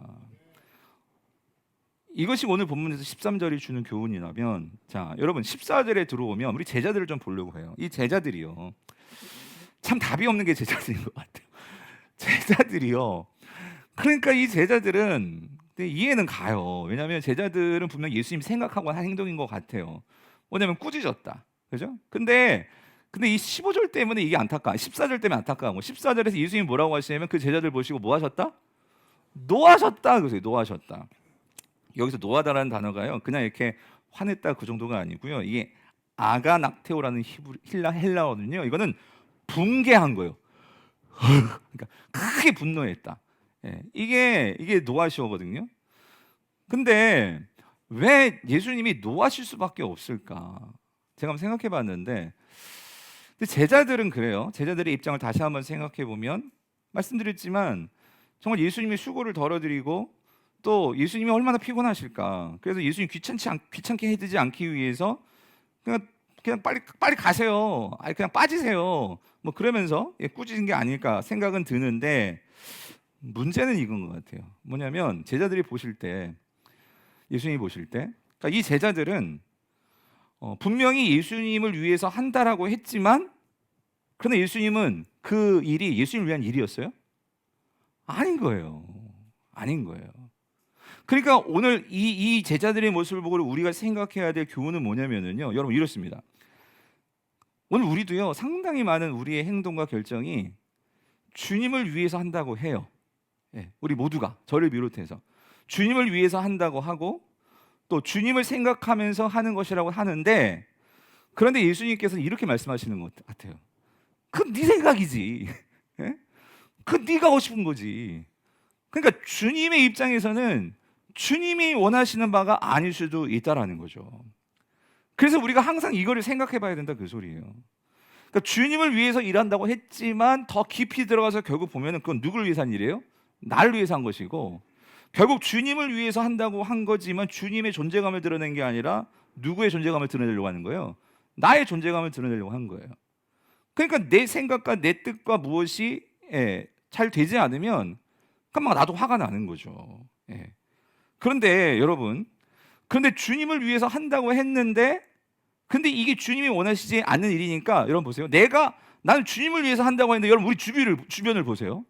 이것이 오늘 본문에서 13절이 주는 교훈이라면, 자 여러분 14절에 들어오면 우리 제자들을 좀 보려고 해요. 이 제자들이요, 참 답이 없는 게 제자들인 것 같아요. 제자들이요, 그러니까 이 제자들은 이해는 가요. 왜냐하면 제자들은 분명 예수님 생각하고 한 행동인 것 같아요. 뭐냐면 꾸짖었다, 그죠? 근데 이 15절 때문에 이게 14절 때문에 안타까운 거. 14절에서 예수님이 뭐라고 하시냐면, 그 제자들 보시고 뭐 하셨다? 노하셨다. 그래서 노하셨다. 여기서 노하다라는 단어가요, 그냥 이렇게 화냈다 그 정도가 아니고요, 이게 아가낙테오라는 헬라어는요, 이거는 붕괴한 거예요. 그러니까 크게 분노했다. 이게 노하시거든요. 근데 왜 예수님이 노하실 수밖에 없을까? 제가 한번 생각해 봤는데, 근데 제자들은 그래요. 제자들의 입장을 다시 한번 생각해 보면 말씀드렸지만 정말 예수님의 수고를 덜어드리고 또 예수님이 얼마나 피곤하실까. 그래서 예수님 귀찮게 해드리지 않기 위해서 그냥 빨리 가세요. 아니 그냥 빠지세요. 뭐 그러면서 꾸짖은 게 아닐까 생각은 드는데 문제는 이건 것 같아요. 뭐냐면 제자들이 보실 때 예수님이 보실 때 그러니까 이 제자들은 분명히 예수님을 위해서 한다라고 했지만 그러나 예수님은 그 일이 예수님을 위한 일이었어요? 아닌 거예요. 아닌 거예요. 그러니까 오늘 이 제자들의 모습을 보고 우리가 생각해야 될 교훈은 뭐냐면요. 여러분 이렇습니다. 오늘 우리도요. 상당히 많은 우리의 행동과 결정이 주님을 위해서 한다고 해요. 우리 모두가 저를 비롯해서 주님을 위해서 한다고 하고 또 주님을 생각하면서 하는 것이라고 하는데 그런데 예수님께서는 이렇게 말씀하시는 것 같아요. 그건 네 생각이지. 그건 네가 하고 싶은 거지. 그러니까 주님의 입장에서는 주님이 원하시는 바가 아닐 수도 있다라는 거죠. 그래서 우리가 항상 이거를 생각해 봐야 된다 그 소리예요. 그러니까 주님을 위해서 일한다고 했지만 더 깊이 들어가서 결국 보면은 그건 누구를 위해서 한 일이에요? 나를 위해서 한 것이고 결국 주님을 위해서 한다고 한 거지만 주님의 존재감을 드러낸 게 아니라 누구의 존재감을 드러내려고 하는 거예요? 나의 존재감을 드러내려고 한 거예요. 그러니까 내 생각과 내 뜻과 무엇이 잘 되지 않으면 막 나도 화가 나는 거죠. 그런데 여러분, 그런데 주님을 위해서 한다고 했는데 근데 이게 주님이 원하시지 않는 일이니까 여러분 보세요. 나는 주님을 위해서 한다고 했는데 여러분 우리 주변을 보세요.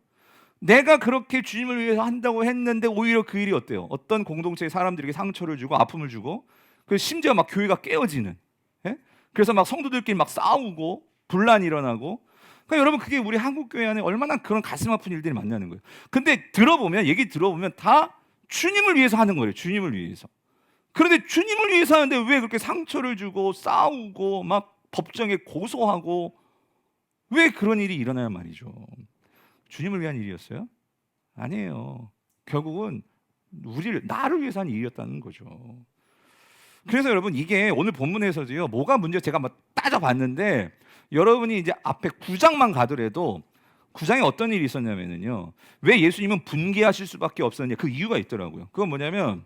내가 그렇게 주님을 위해서 한다고 했는데 오히려 그 일이 어때요? 어떤 공동체의 사람들에게 상처를 주고 아픔을 주고 그래서 심지어 막 교회가 깨어지는 그래서 막 성도들끼리 막 싸우고 분란이 일어나고 그러니까 여러분 그게 우리 한국 교회 안에 얼마나 그런 가슴 아픈 일들이 만나는 거예요. 근데 얘기 들어보면 다 주님을 위해서 하는 거예요. 주님을 위해서. 그런데 주님을 위해서 하는데 왜 그렇게 상처를 주고 싸우고 막 법정에 고소하고 왜 그런 일이 일어나야 말이죠. 주님을 위한 일이었어요? 아니에요. 결국은 나를 위해서 한 일이었다는 거죠. 그래서 여러분 이게 오늘 본문에서도요. 뭐가 문제가 제가 막 따져봤는데 여러분이 이제 앞에 9장만 가더라도 9장에 어떤 일이 있었냐면요. 왜 예수님은 분개하실 수밖에 없었냐 그 이유가 있더라고요. 그건 뭐냐면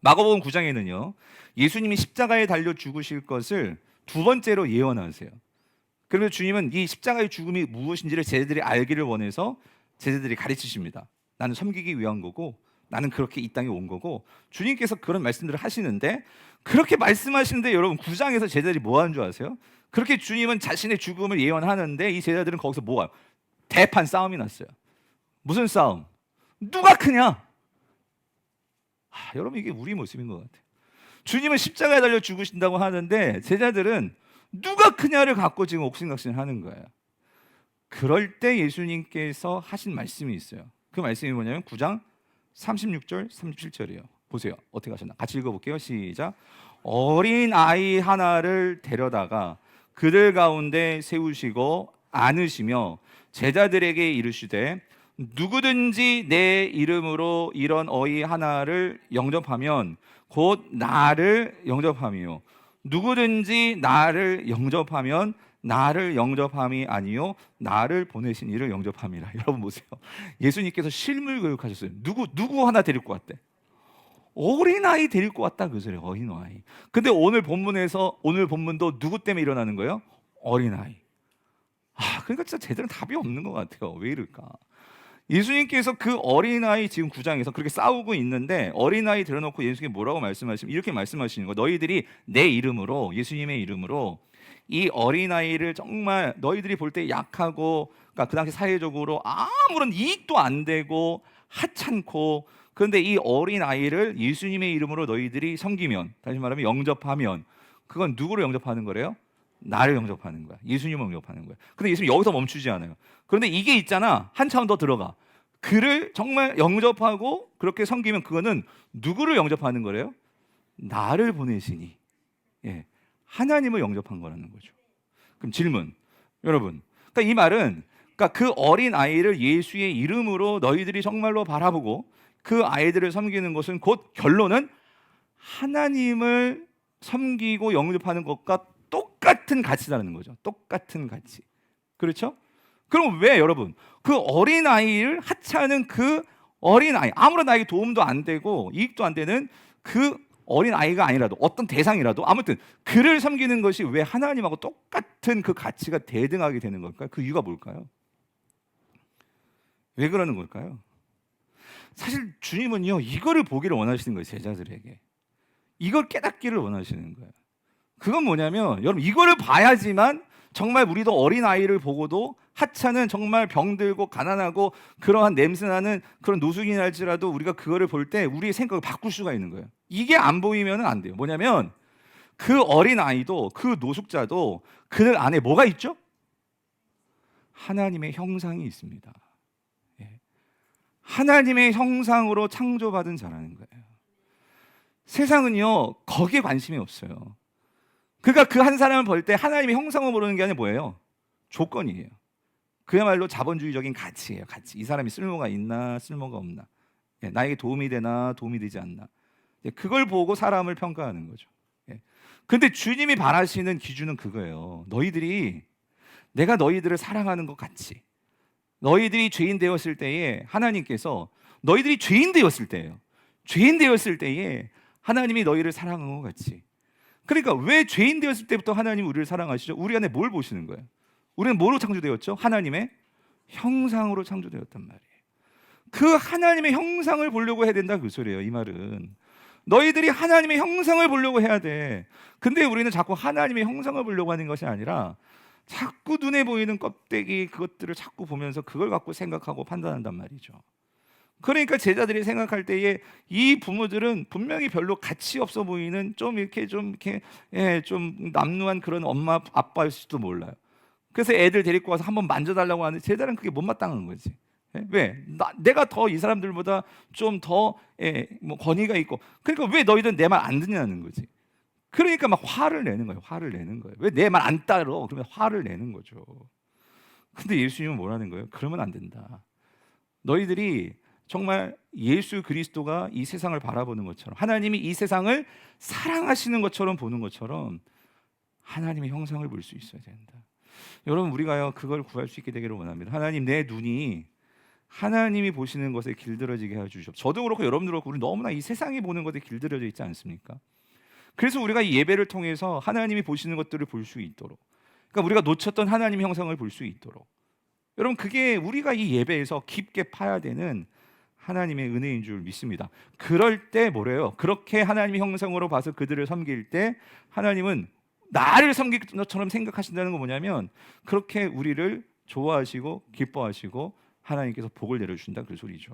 마가복음 9장에는요. 예수님이 십자가에 달려 죽으실 것을 두 번째로 예언하세요. 그래서 주님은 이 십자가의 죽음이 무엇인지를 제자들이 알기를 원해서 제자들이 가르치십니다. 나는 섬기기 위한 거고 나는 그렇게 이 땅에 온 거고 주님께서 그런 말씀들을 하시는데 그렇게 말씀하시는데 여러분 9장에서 제자들이 뭐 하는 줄 아세요? 그렇게 주님은 자신의 죽음을 예언하는데 이 제자들은 거기서 뭐가 대판 싸움이 났어요. 무슨 싸움? 누가 크냐? 여러분 이게 우리 모습인 것 같아요. 주님은 십자가에 달려 죽으신다고 하는데 제자들은 누가 크냐를 갖고 지금 옥신각신하는 거예요. 그럴 때 예수님께서 하신 말씀이 있어요. 그 말씀이 뭐냐면 9장 36절 37절이에요. 보세요. 어떻게 하셨나? 같이 읽어볼게요. 시작. 어린 아이 하나를 데려다가 그들 가운데 세우시고 안으시며 제자들에게 이르시되 누구든지 내 이름으로 이런 어이 하나를 영접하면 곧 나를 영접함이요 누구든지 나를 영접하면 나를 영접함이 아니요 나를 보내신 이를 영접함이라. 여러분 보세요. 예수님께서 실물 교육하셨어요. 누구 하나 데리고 왔대? 어린아이 데리고 왔다 그 소리예요. 어린아이. 근데 오늘 본문도 누구 때문에 일어나는 거예요? 어린아이. 그러니까 진짜 제대로 답이 없는 것 같아요. 왜 이럴까? 예수님께서 그 어린아이 지금 9장에서 그렇게 싸우고 있는데 어린아이 들어놓고 예수님이 뭐라고 말씀하시면 이렇게 말씀하시는 거. 너희들이 내 이름으로 예수님의 이름으로 이 어린아이를 정말 너희들이 볼 때 약하고 그러니까 그 당시 사회적으로 아무런 이익도 안 되고 하찮고 그런데 이 어린아이를 예수님의 이름으로 너희들이 섬기면 다시 말하면 영접하면 그건 누구를 영접하는 거래요? 나를 영접하는 거야. 예수님을 영접하는 거야. 근데 예수님 여기서 멈추지 않아요. 그런데 이게 있잖아. 한 차원 더 들어가. 그를 정말 영접하고 그렇게 섬기면 그거는 누구를 영접하는 거래요? 나를 보내시니. 하나님을 영접한 거라는 거죠. 그럼 질문. 여러분. 그러니까 이 말은 그러니까 그 어린 아이를 예수의 이름으로 너희들이 정말로 바라보고 그 아이들을 섬기는 것은 곧 결론은 하나님을 섬기고 영접하는 것과 똑같은 똑같은 가치라는 거죠. 똑같은 가치. 그렇죠? 그럼 왜 여러분 그 어린아이를 하찮은 그 어린아이, 아무런 나에게 도움도 안 되고 이익도 안 되는 그 어린아이가 아니라도 어떤 대상이라도 아무튼 그를 섬기는 것이 왜 하나님하고 똑같은 그 가치가 대등하게 되는 걸까요? 그 이유가 뭘까요? 왜 그러는 걸까요? 사실 주님은요 이거를 보기를 원하시는 거예요. 제자들에게 이걸 깨닫기를 원하시는 거예요. 그건 뭐냐면 여러분 이거를 봐야지만 정말 우리도 어린아이를 보고도 하찮은 정말 병들고 가난하고 그러한 냄새나는 그런 노숙인일지라도 우리가 그거를 볼 때 우리의 생각을 바꿀 수가 있는 거예요. 이게 안 보이면 안 돼요. 뭐냐면 그 어린아이도 그 노숙자도 그들 안에 뭐가 있죠? 하나님의 형상이 있습니다. 예. 하나님의 형상으로 창조받은 자라는 거예요. 세상은요 거기에 관심이 없어요. 그러니까 그 한 사람을 볼 때 하나님의 형상을 모르는 게 아니라 뭐예요? 조건이에요. 그야말로 자본주의적인 가치예요. 가치. 이 사람이 쓸모가 있나 쓸모가 없나, 나에게 도움이 되나 도움이 되지 않나, 그걸 보고 사람을 평가하는 거죠. 그런데 주님이 바라시는 기준은 그거예요. 너희들이 내가 너희들을 사랑하는 것 같이, 너희들이 죄인 되었을 때에 하나님께서 너희들이 죄인 되었을 때예요. 죄인 되었을 때에 하나님이 너희를 사랑한 것 같이. 그러니까 왜 죄인 되었을 때부터 하나님이 우리를 사랑하시죠? 우리 안에 뭘 보시는 거예요? 우리는 뭐로 창조되었죠? 하나님의 형상으로 창조되었단 말이에요. 그 하나님의 형상을 보려고 해야 된다 그 소리예요. 이 말은 너희들이 하나님의 형상을 보려고 해야 돼. 근데 우리는 자꾸 하나님의 형상을 보려고 하는 것이 아니라 자꾸 눈에 보이는 껍데기 그것들을 자꾸 보면서 그걸 갖고 생각하고 판단한단 말이죠. 그러니까 제자들이 생각할 때에 이 부모들은 분명히 별로 가치 없어 보이는 좀 남루한 그런 엄마 아빠일 수도 몰라요. 그래서 애들 데리고 와서 한번 만져달라고 하는데 제자는 그게 못마땅한 거지. 왜? 내가 더 이 사람들보다 좀 더 권위가 있고, 그러니까 왜 너희들은 내 말 안 듣냐는 거지. 그러니까 막 화를 내는 거예요. 화를 내는 거예요. 왜 내 말 안 따르어? 그러면 화를 내는 거죠. 근데 예수님은 뭐라는 거예요? 그러면 안 된다. 너희들이 정말 예수 그리스도가 이 세상을 바라보는 것처럼, 하나님이 이 세상을 사랑하시는 것처럼 보는 것처럼 하나님의 형상을 볼 수 있어야 된다. 여러분 우리가요 그걸 구할 수 있게 되기를 원합니다. 하나님 내 눈이 하나님이 보시는 것에 길들여지게 해주시옵소서. 저도 그렇고 여러분도 그렇고 우리 너무나 이 세상이 보는 것에 길들여져 있지 않습니까? 그래서 우리가 이 예배를 통해서 하나님이 보시는 것들을 볼 수 있도록, 그러니까 우리가 놓쳤던 하나님의 형상을 볼 수 있도록, 여러분 그게 우리가 이 예배에서 깊게 파야 되는 하나님의 은혜인 줄 믿습니다. 그럴 때 뭐래요? 그렇게 하나님의 형상으로 봐서 그들을 섬길 때 하나님은 나를 섬길 것처럼 생각하신다는 건 뭐냐면 그렇게 우리를 좋아하시고 기뻐하시고 하나님께서 복을 내려주신다 그 소리죠.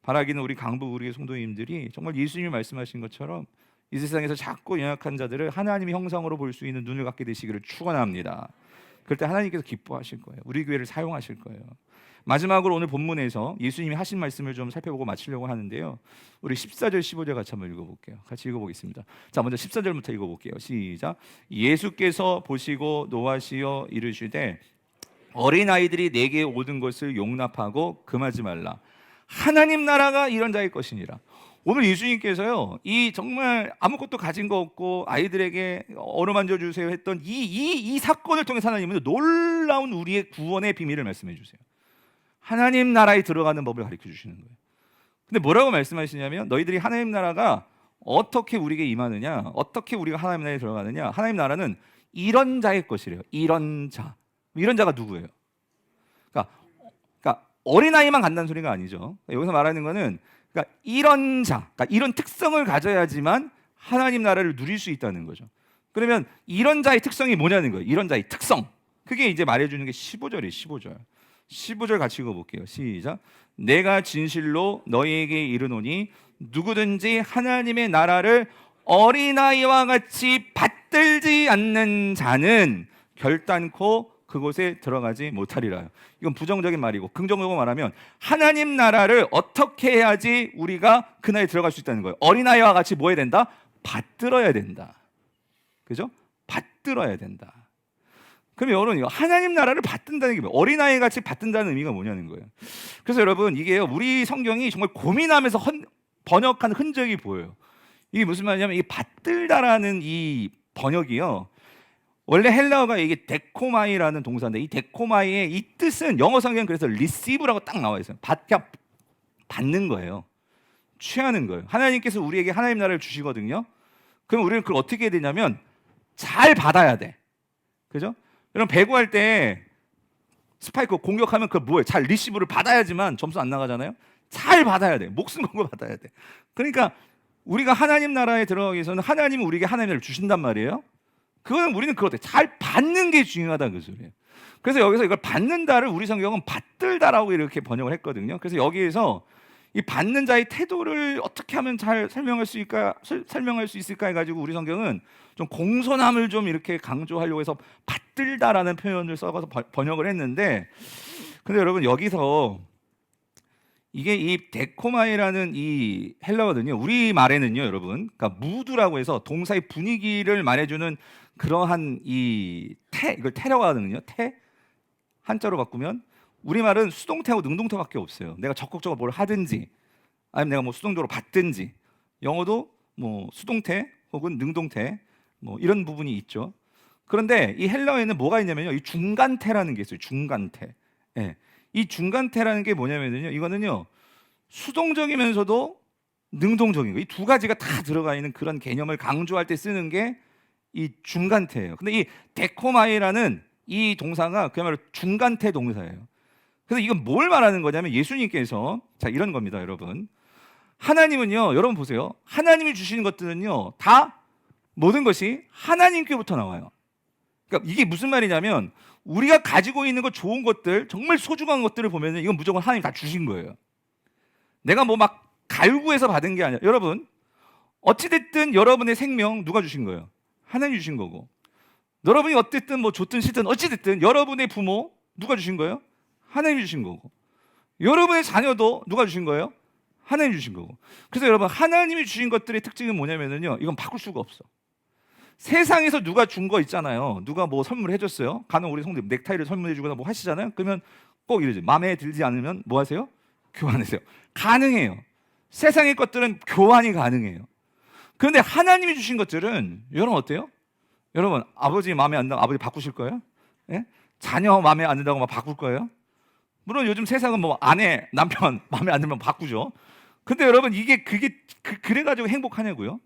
바라기는 우리 강북 우리의 성도님들이 정말 예수님이 말씀하신 것처럼 이 세상에서 작고 연약한 자들을 하나님의 형상으로 볼 수 있는 눈을 갖게 되시기를 축원합니다. 그럴 때 하나님께서 기뻐하실 거예요. 우리 교회를 사용하실 거예요. 마지막으로 오늘 본문에서 예수님이 하신 말씀을 좀 살펴보고 마치려고 하는데요. 우리 14절 15절 같이 한번 읽어볼게요. 같이 읽어보겠습니다. 자, 먼저 14절부터 읽어볼게요. 시작. 예수께서 보시고 노하시어 이르시되 어린아이들이 내게 오는 것을 용납하고 금하지 말라. 하나님 나라가 이런 자의 것이니라. 오늘 예수님께서요 이 정말 아무것도 가진 거 없고 아이들에게 어루만져 주세요 했던 이 사건을 통해서 하나님은 놀라운 우리의 구원의 비밀을 말씀해 주세요. 하나님 나라에 들어가는 법을 가르쳐 주시는 거예요. 근데 뭐라고 말씀하시냐면 너희들이 하나님 나라가 어떻게 우리에게 임하느냐, 어떻게 우리가 하나님 나라에 들어가느냐, 하나님 나라는 이런 자의 것이래요. 이런 자. 이런 자가 누구예요? 그러니까 어린아이만 간다는 소리가 아니죠. 여기서 말하는 거는 그러니까 이런 자, 그러니까 이런 특성을 가져야지만 하나님 나라를 누릴 수 있다는 거죠. 그러면 이런 자의 특성이 뭐냐는 거예요. 이런 자의 특성. 그게 이제 말해주는 게 15절이에요. 15절. 15절 같이 읽어볼게요. 시작. 내가 진실로 너희에게 이르노니 누구든지 하나님의 나라를 어린아이와 같이 받들지 않는 자는 결단코 그곳에 들어가지 못하리라. 이건 부정적인 말이고 긍정적으로 말하면 하나님 나라를 어떻게 해야지 우리가 그 나라에 들어갈 수 있다는 거예요. 어린아이와 같이 뭐 해야 된다? 받들어야 된다. 그죠? 받들어야 된다. 그럼 여러분 하나님 나라를 받든다는 게 뭐예요? 어린아이 같이 받든다는 의미가 뭐냐는 거예요. 그래서 여러분 이게 우리 성경이 정말 고민하면서 번역한 흔적이 보여요. 이게 무슨 말이냐면 이 받들다라는 이 번역이요 원래 헬라어가 이게 데코마이라는 동사인데 이 데코마이의 이 뜻은 영어 성경 그래서 receive라고 딱 나와 있어요. 받는 거예요. 취하는 거예요. 하나님께서 우리에게 하나님 나라를 주시거든요. 그럼 우리는 그걸 어떻게 해야 되냐면 잘 받아야 돼. 그죠? 여러분 배구할 때 스파이크 공격하면 그 뭐예요? 잘 리시브를 받아야지만 점수 안 나가잖아요. 잘 받아야 돼. 목숨 걸고 받아야 돼. 그러니까 우리가 하나님 나라에 들어가기 위해서는 하나님은 우리에게 하나님 나라를 주신단 말이에요. 그거는 우리는 그렇대. 잘 받는 게 중요하다 그 소리예요. 그래서 여기서 이걸 받는다를 우리 성경은 받들다라고 이렇게 번역을 했거든요. 그래서 여기에서 이 받는 자의 태도를 어떻게 하면 잘 설명할 수 있을까 해가지고 우리 성경은 좀 공손함을 좀 이렇게 강조하려고 해서 받들다라는 표현을 써서 번역을 했는데, 근데 여러분 여기서 이게 이 데코마이라는 이 헬라어는요, 우리 말에는요, 여러분, 그러니까 무드라고 해서 동사의 분위기를 말해주는 그러한 이걸 태라고 하거든요. 한자로 바꾸면 우리 말은 수동태하고 능동태밖에 없어요. 내가 적극적으로 뭘 하든지, 아니면 내가 뭐 수동적으로 받든지. 영어도 뭐 수동태 혹은 능동태 뭐 이런 부분이 있죠. 그런데 이 헬라어에는 뭐가 있냐면요, 이 중간태라는 게 있어요. 중간태. 예. 이 중간태라는 게 뭐냐면요, 이거는요 수동적이면서도 능동적인 거, 이 두 가지가 다 들어가 있는 그런 개념을 강조할 때 쓰는 게 이 중간태예요. 근데 이 데코마이라는 이 동사가 그야말로 중간태 동사예요. 그래서 이건 뭘 말하는 거냐면 예수님께서 자 이런 겁니다, 여러분. 하나님은요, 여러분 보세요. 하나님이 주시는 것들은요 다 모든 것이 하나님께부터 나와요. 그러니까 이게 무슨 말이냐면 우리가 가지고 있는 것, 좋은 것들, 정말 소중한 것들을 보면 이건 무조건 하나님 다 주신 거예요. 내가 뭐 막 갈구해서 받은 게 아니라, 여러분 어찌됐든 여러분의 생명 누가 주신 거예요? 하나님 주신 거고, 여러분이 어쨌든 뭐 좋든 싫든 어찌됐든 여러분의 부모 누가 주신 거예요? 하나님이 주신 거고, 여러분의 자녀도 누가 주신 거예요? 하나님이 주신 거고. 그래서 여러분 하나님이 주신 것들의 특징은 뭐냐면요, 이건 바꿀 수가 없어. 세상에서 누가 준 거 있잖아요. 누가 뭐 선물해 줬어요. 간혹 우리 성도님 넥타이를 선물해 주거나 뭐 하시잖아요. 그러면 꼭 이러지. 마음에 들지 않으면 뭐 하세요? 교환하세요. 가능해요. 세상의 것들은 교환이 가능해요. 그런데 하나님이 주신 것들은 여러분 어때요? 여러분 아버지 마음에 안 든다고 아버지 바꾸실 거예요? 예? 자녀 마음에 안 든다고 막 바꿀 거예요? 물론 요즘 세상은 뭐 아내, 남편 마음에 안 들면 바꾸죠. 근데 여러분 그게 그래가지고 행복하냐고요?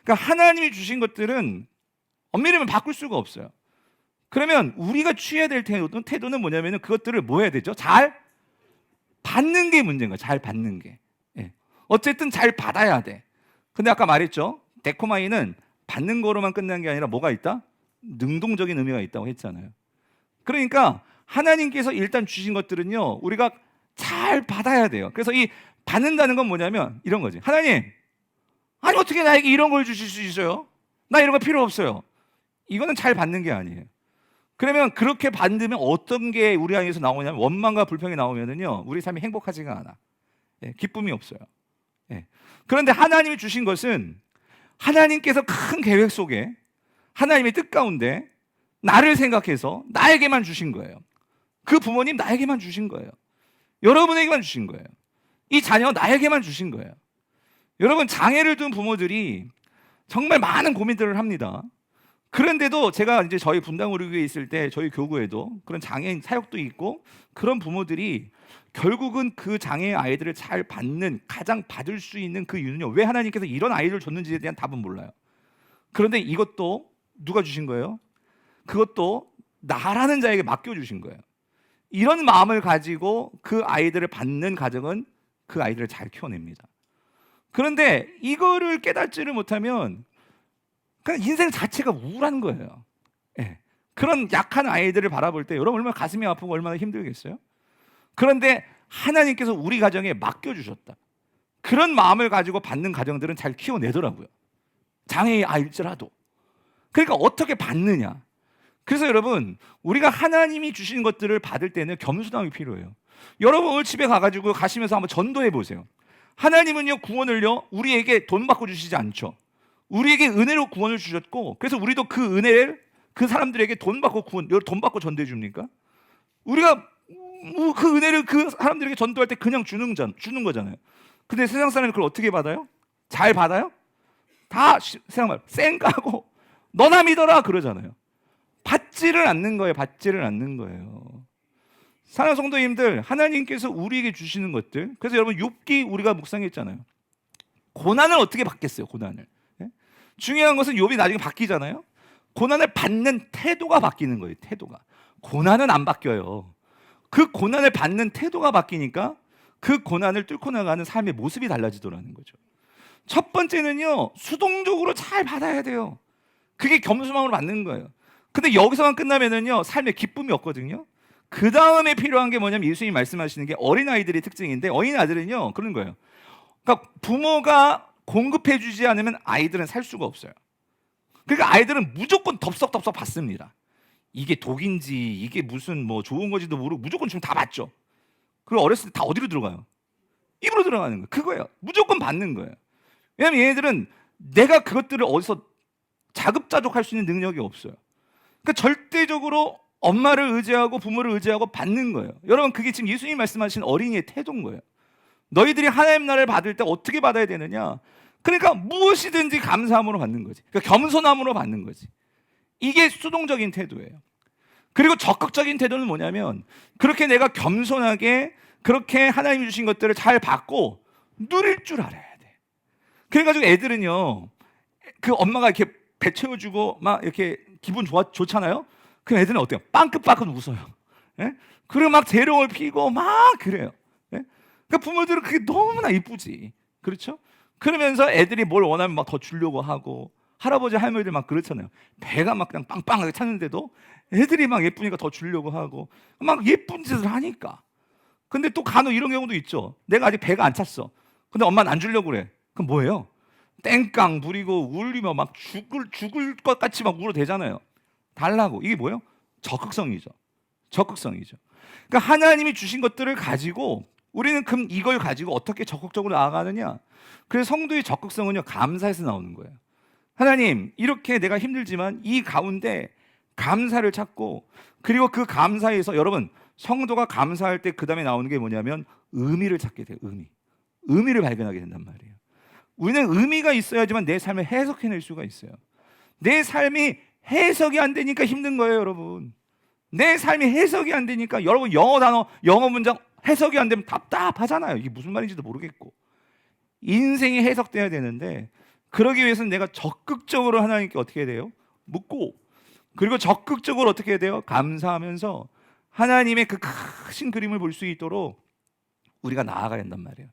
그러니까 하나님이 주신 것들은 엄밀히면 바꿀 수가 없어요. 그러면 우리가 취해야 될 태도는 뭐냐면 그것들을 뭐 해야 되죠? 잘 받는 게 문제인 거예요. 잘 받는 게. 예. 어쨌든 잘 받아야 돼. 근데 아까 말했죠, 데코마이는 받는 거로만 끝난 게 아니라 뭐가 있다? 능동적인 의미가 있다고 했잖아요. 그러니까 하나님께서 일단 주신 것들은요 우리가 잘 받아야 돼요. 그래서 이 받는다는 건 뭐냐면 이런 거지. 하나님, 아니 어떻게 나에게 이런 걸 주실 수 있어요? 나 이런 거 필요 없어요. 이거는 잘 받는 게 아니에요. 그러면 그렇게 받으면 어떤 게 우리 안에서 나오냐면 원망과 불평이 나오면은요 우리 삶이 행복하지가 않아. 예, 기쁨이 없어요. 예. 그런데 하나님이 주신 것은 하나님께서 큰 계획 속에 하나님의 뜻 가운데 나를 생각해서 나에게만 주신 거예요. 그 부모님 나에게만 주신 거예요. 여러분에게만 주신 거예요. 이 자녀 나에게만 주신 거예요. 여러분 장애를 둔 부모들이 정말 많은 고민들을 합니다. 그런데도 제가 이제 저희 분당우리교회에 있을 때 저희 교구에도 그런 장애인 사역도 있고, 그런 부모들이 결국은 그 장애의 아이들을 잘 받는, 가장 받을 수 있는 그 이유는요, 왜 하나님께서 이런 아이를 줬는지에 대한 답은 몰라요. 그런데 이것도 누가 주신 거예요? 그것도 나라는 자에게 맡겨주신 거예요. 이런 마음을 가지고 그 아이들을 받는 가정은 그 아이들을 잘 키워냅니다. 그런데 이거를 깨닫지를 못하면 그냥 인생 자체가 우울한 거예요. 예. 그런 약한 아이들을 바라볼 때 여러분 얼마나 가슴이 아프고 얼마나 힘들겠어요? 그런데 하나님께서 우리 가정에 맡겨주셨다. 그런 마음을 가지고 받는 가정들은 잘 키워내더라고요. 장애의 아이일지라도. 그러니까 어떻게 받느냐. 그래서 여러분 우리가 하나님이 주신 것들을 받을 때는 겸손함이 필요해요. 여러분 오늘 집에 가시면서 한번 전도해 보세요. 하나님은요 구원을요 우리에게 돈 받고 주시지 않죠. 우리에게 은혜로 구원을 주셨고, 그래서 우리도 그 은혜를 그 사람들에게 돈 받고 돈 받고 전도해 줍니까? 우리가 그 은혜를 그 사람들에게 전도할 때 그냥 주는 거잖아요. 근데 세상 사람이 그걸 어떻게 받아요? 잘 받아요? 다 세상 말 쌩 까고 너나 믿어라 그러잖아요. 받지를 않는 거예요. 받지를 않는 거예요. 사랑하는 성도님들, 하나님께서 우리에게 주시는 것들, 그래서 여러분 욥기 우리가 묵상했잖아요. 고난을 어떻게 받겠어요? 고난을. 예? 중요한 것은 욥이 나중에 바뀌잖아요. 고난을 받는 태도가 바뀌는 거예요. 태도가. 고난은 안 바뀌어요. 그 고난을 받는 태도가 바뀌니까 그 고난을 뚫고 나가는 삶의 모습이 달라지더라는 거죠. 첫 번째는요, 수동적으로 잘 받아야 돼요. 그게 겸손함으로 받는 거예요. 근데 여기서만 끝나면은요, 삶에 기쁨이 없거든요. 그 다음에 필요한 게 뭐냐면 예수님이 말씀하시는 게 어린아이들의 특징인데, 어린아이들은요 그런 거예요. 그러니까 부모가 공급해주지 않으면 아이들은 살 수가 없어요. 그러니까 아이들은 무조건 덥석덥석 받습니다. 이게 독인지 이게 무슨 뭐 좋은 건지도 모르고 무조건 지금 다 받죠. 그리고 어렸을 때 다 어디로 들어가요? 입으로 들어가는 거예요. 그거예요. 무조건 받는 거예요. 왜냐면 얘네들은 내가 그것들을 어디서 자급자족할 수 있는 능력이 없어요. 그러니까 절대적으로 엄마를 의지하고 부모를 의지하고 받는 거예요. 여러분, 그게 지금 예수님이 말씀하신 어린이의 태도인 거예요. 너희들이 하나님 나라를 받을 때 어떻게 받아야 되느냐? 그러니까 무엇이든지 감사함으로 받는 거지. 그러니까 겸손함으로 받는 거지. 이게 수동적인 태도예요. 그리고 적극적인 태도는 뭐냐면 그렇게 내가 겸손하게 그렇게 하나님이 주신 것들을 잘 받고 누릴 줄 알아야 돼. 그래가지고 애들은요, 그 엄마가 이렇게 배 채워주고 막 이렇게 기분 좋잖아요. 그럼 애들은 어때요? 빵긋빵긋 웃어요. 예? 그리고 막 재롱을 피고 막 그래요. 예? 그러니까 부모들은 그게 너무나 이쁘지. 그렇죠? 그러면서 애들이 뭘 원하면 막 더 주려고 하고, 할아버지 할머니들 막 그렇잖아요. 배가 막 그냥 빵빵하게 차는데도 애들이 막 예쁘니까 더 주려고 하고 막 예쁜 짓을 하니까. 근데 또 간혹 이런 경우도 있죠. 내가 아직 배가 안 찼어. 근데 엄마는 안 주려고 그래. 그럼 뭐예요? 땡깡 부리고 울리며 막 죽을 것 같이 막 울어대잖아요. 달라고. 이게 뭐예요? 적극성이죠. 적극성이죠. 그러니까 하나님이 주신 것들을 가지고 우리는 그럼 이걸 가지고 어떻게 적극적으로 나아가느냐? 그래서 성도의 적극성은요, 감사에서 나오는 거예요. 하나님, 이렇게 내가 힘들지만 이 가운데 감사를 찾고, 그리고 그 감사에서 여러분, 성도가 감사할 때 그 다음에 나오는 게 뭐냐면 의미를 찾게 돼요. 의미를 발견하게 된단 말이에요. 우리는 의미가 있어야지만 내 삶을 해석해낼 수가 있어요. 내 삶이 해석이 안 되니까 힘든 거예요, 여러분. 내 삶이 해석이 안 되니까, 여러분 영어 단어, 영어 문장 해석이 안 되면 답답하잖아요. 이게 무슨 말인지도 모르겠고. 인생이 해석돼야 되는데, 그러기 위해서는 내가 적극적으로 하나님께 어떻게 해야 돼요? 묻고, 그리고 적극적으로 어떻게 해야 돼요? 감사하면서 하나님의 그 크신 그림을 볼 수 있도록 우리가 나아가야 된단 말이에요.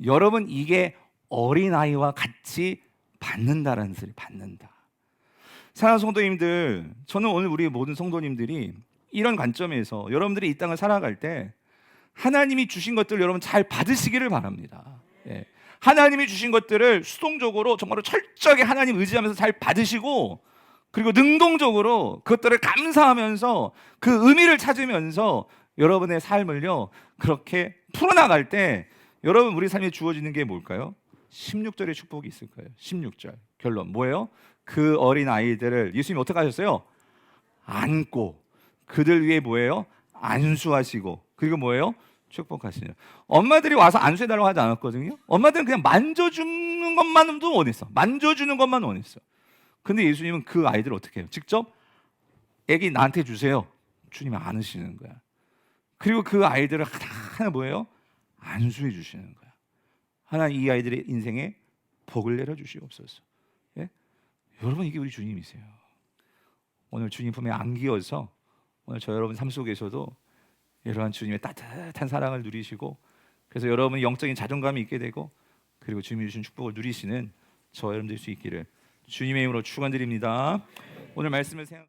여러분, 이게 어린아이와 같이 받는다라는 소리, 받는다. 사랑하는 성도님들, 저는 오늘 우리 모든 성도님들이 이런 관점에서 여러분들이 이 땅을 살아갈 때 하나님이 주신 것들을 여러분 잘 받으시기를 바랍니다. 예. 하나님이 주신 것들을 수동적으로 정말로 철저하게 하나님 의지하면서 잘 받으시고, 그리고 능동적으로 그것들을 감사하면서 그 의미를 찾으면서 여러분의 삶을요 그렇게 풀어나갈 때 여러분 우리 삶에 주어지는 게 뭘까요? 16절의 축복이 있을 거예요. 16절 결론 뭐예요? 그 어린 아이들을 예수님이 어떻게 하셨어요? 안고 그들 위에 뭐예요? 안수하시고, 그리고 뭐예요? 축복하시냐. 엄마들이 와서 안수해달라고 하지 않았거든요. 엄마들은 그냥 만져주는 것만도 원했어. 만져주는 것만 원했어. 근데 예수님은 그 아이들을 어떻게 해요? 직접 애기 나한테 주세요. 주님이 안으시는 거야. 그리고 그 아이들을 하나하나 뭐예요? 안수해 주시는 거야. 하나님 이 아이들의 인생에 복을 내려 주시옵소서. 예? 여러분, 이게 우리 주님이세요. 오늘 주님 품에 안기어서 오늘 저 여러분 삶 속에서도 이러한 주님의 따뜻한 사랑을 누리시고, 그래서 여러분의 영적인 자존감이 있게 되고, 그리고 주님이 주신 축복을 누리시는 저 여러분 될 수 있기를 주님의 이름으로 축원드립니다. 오늘 말씀을 생각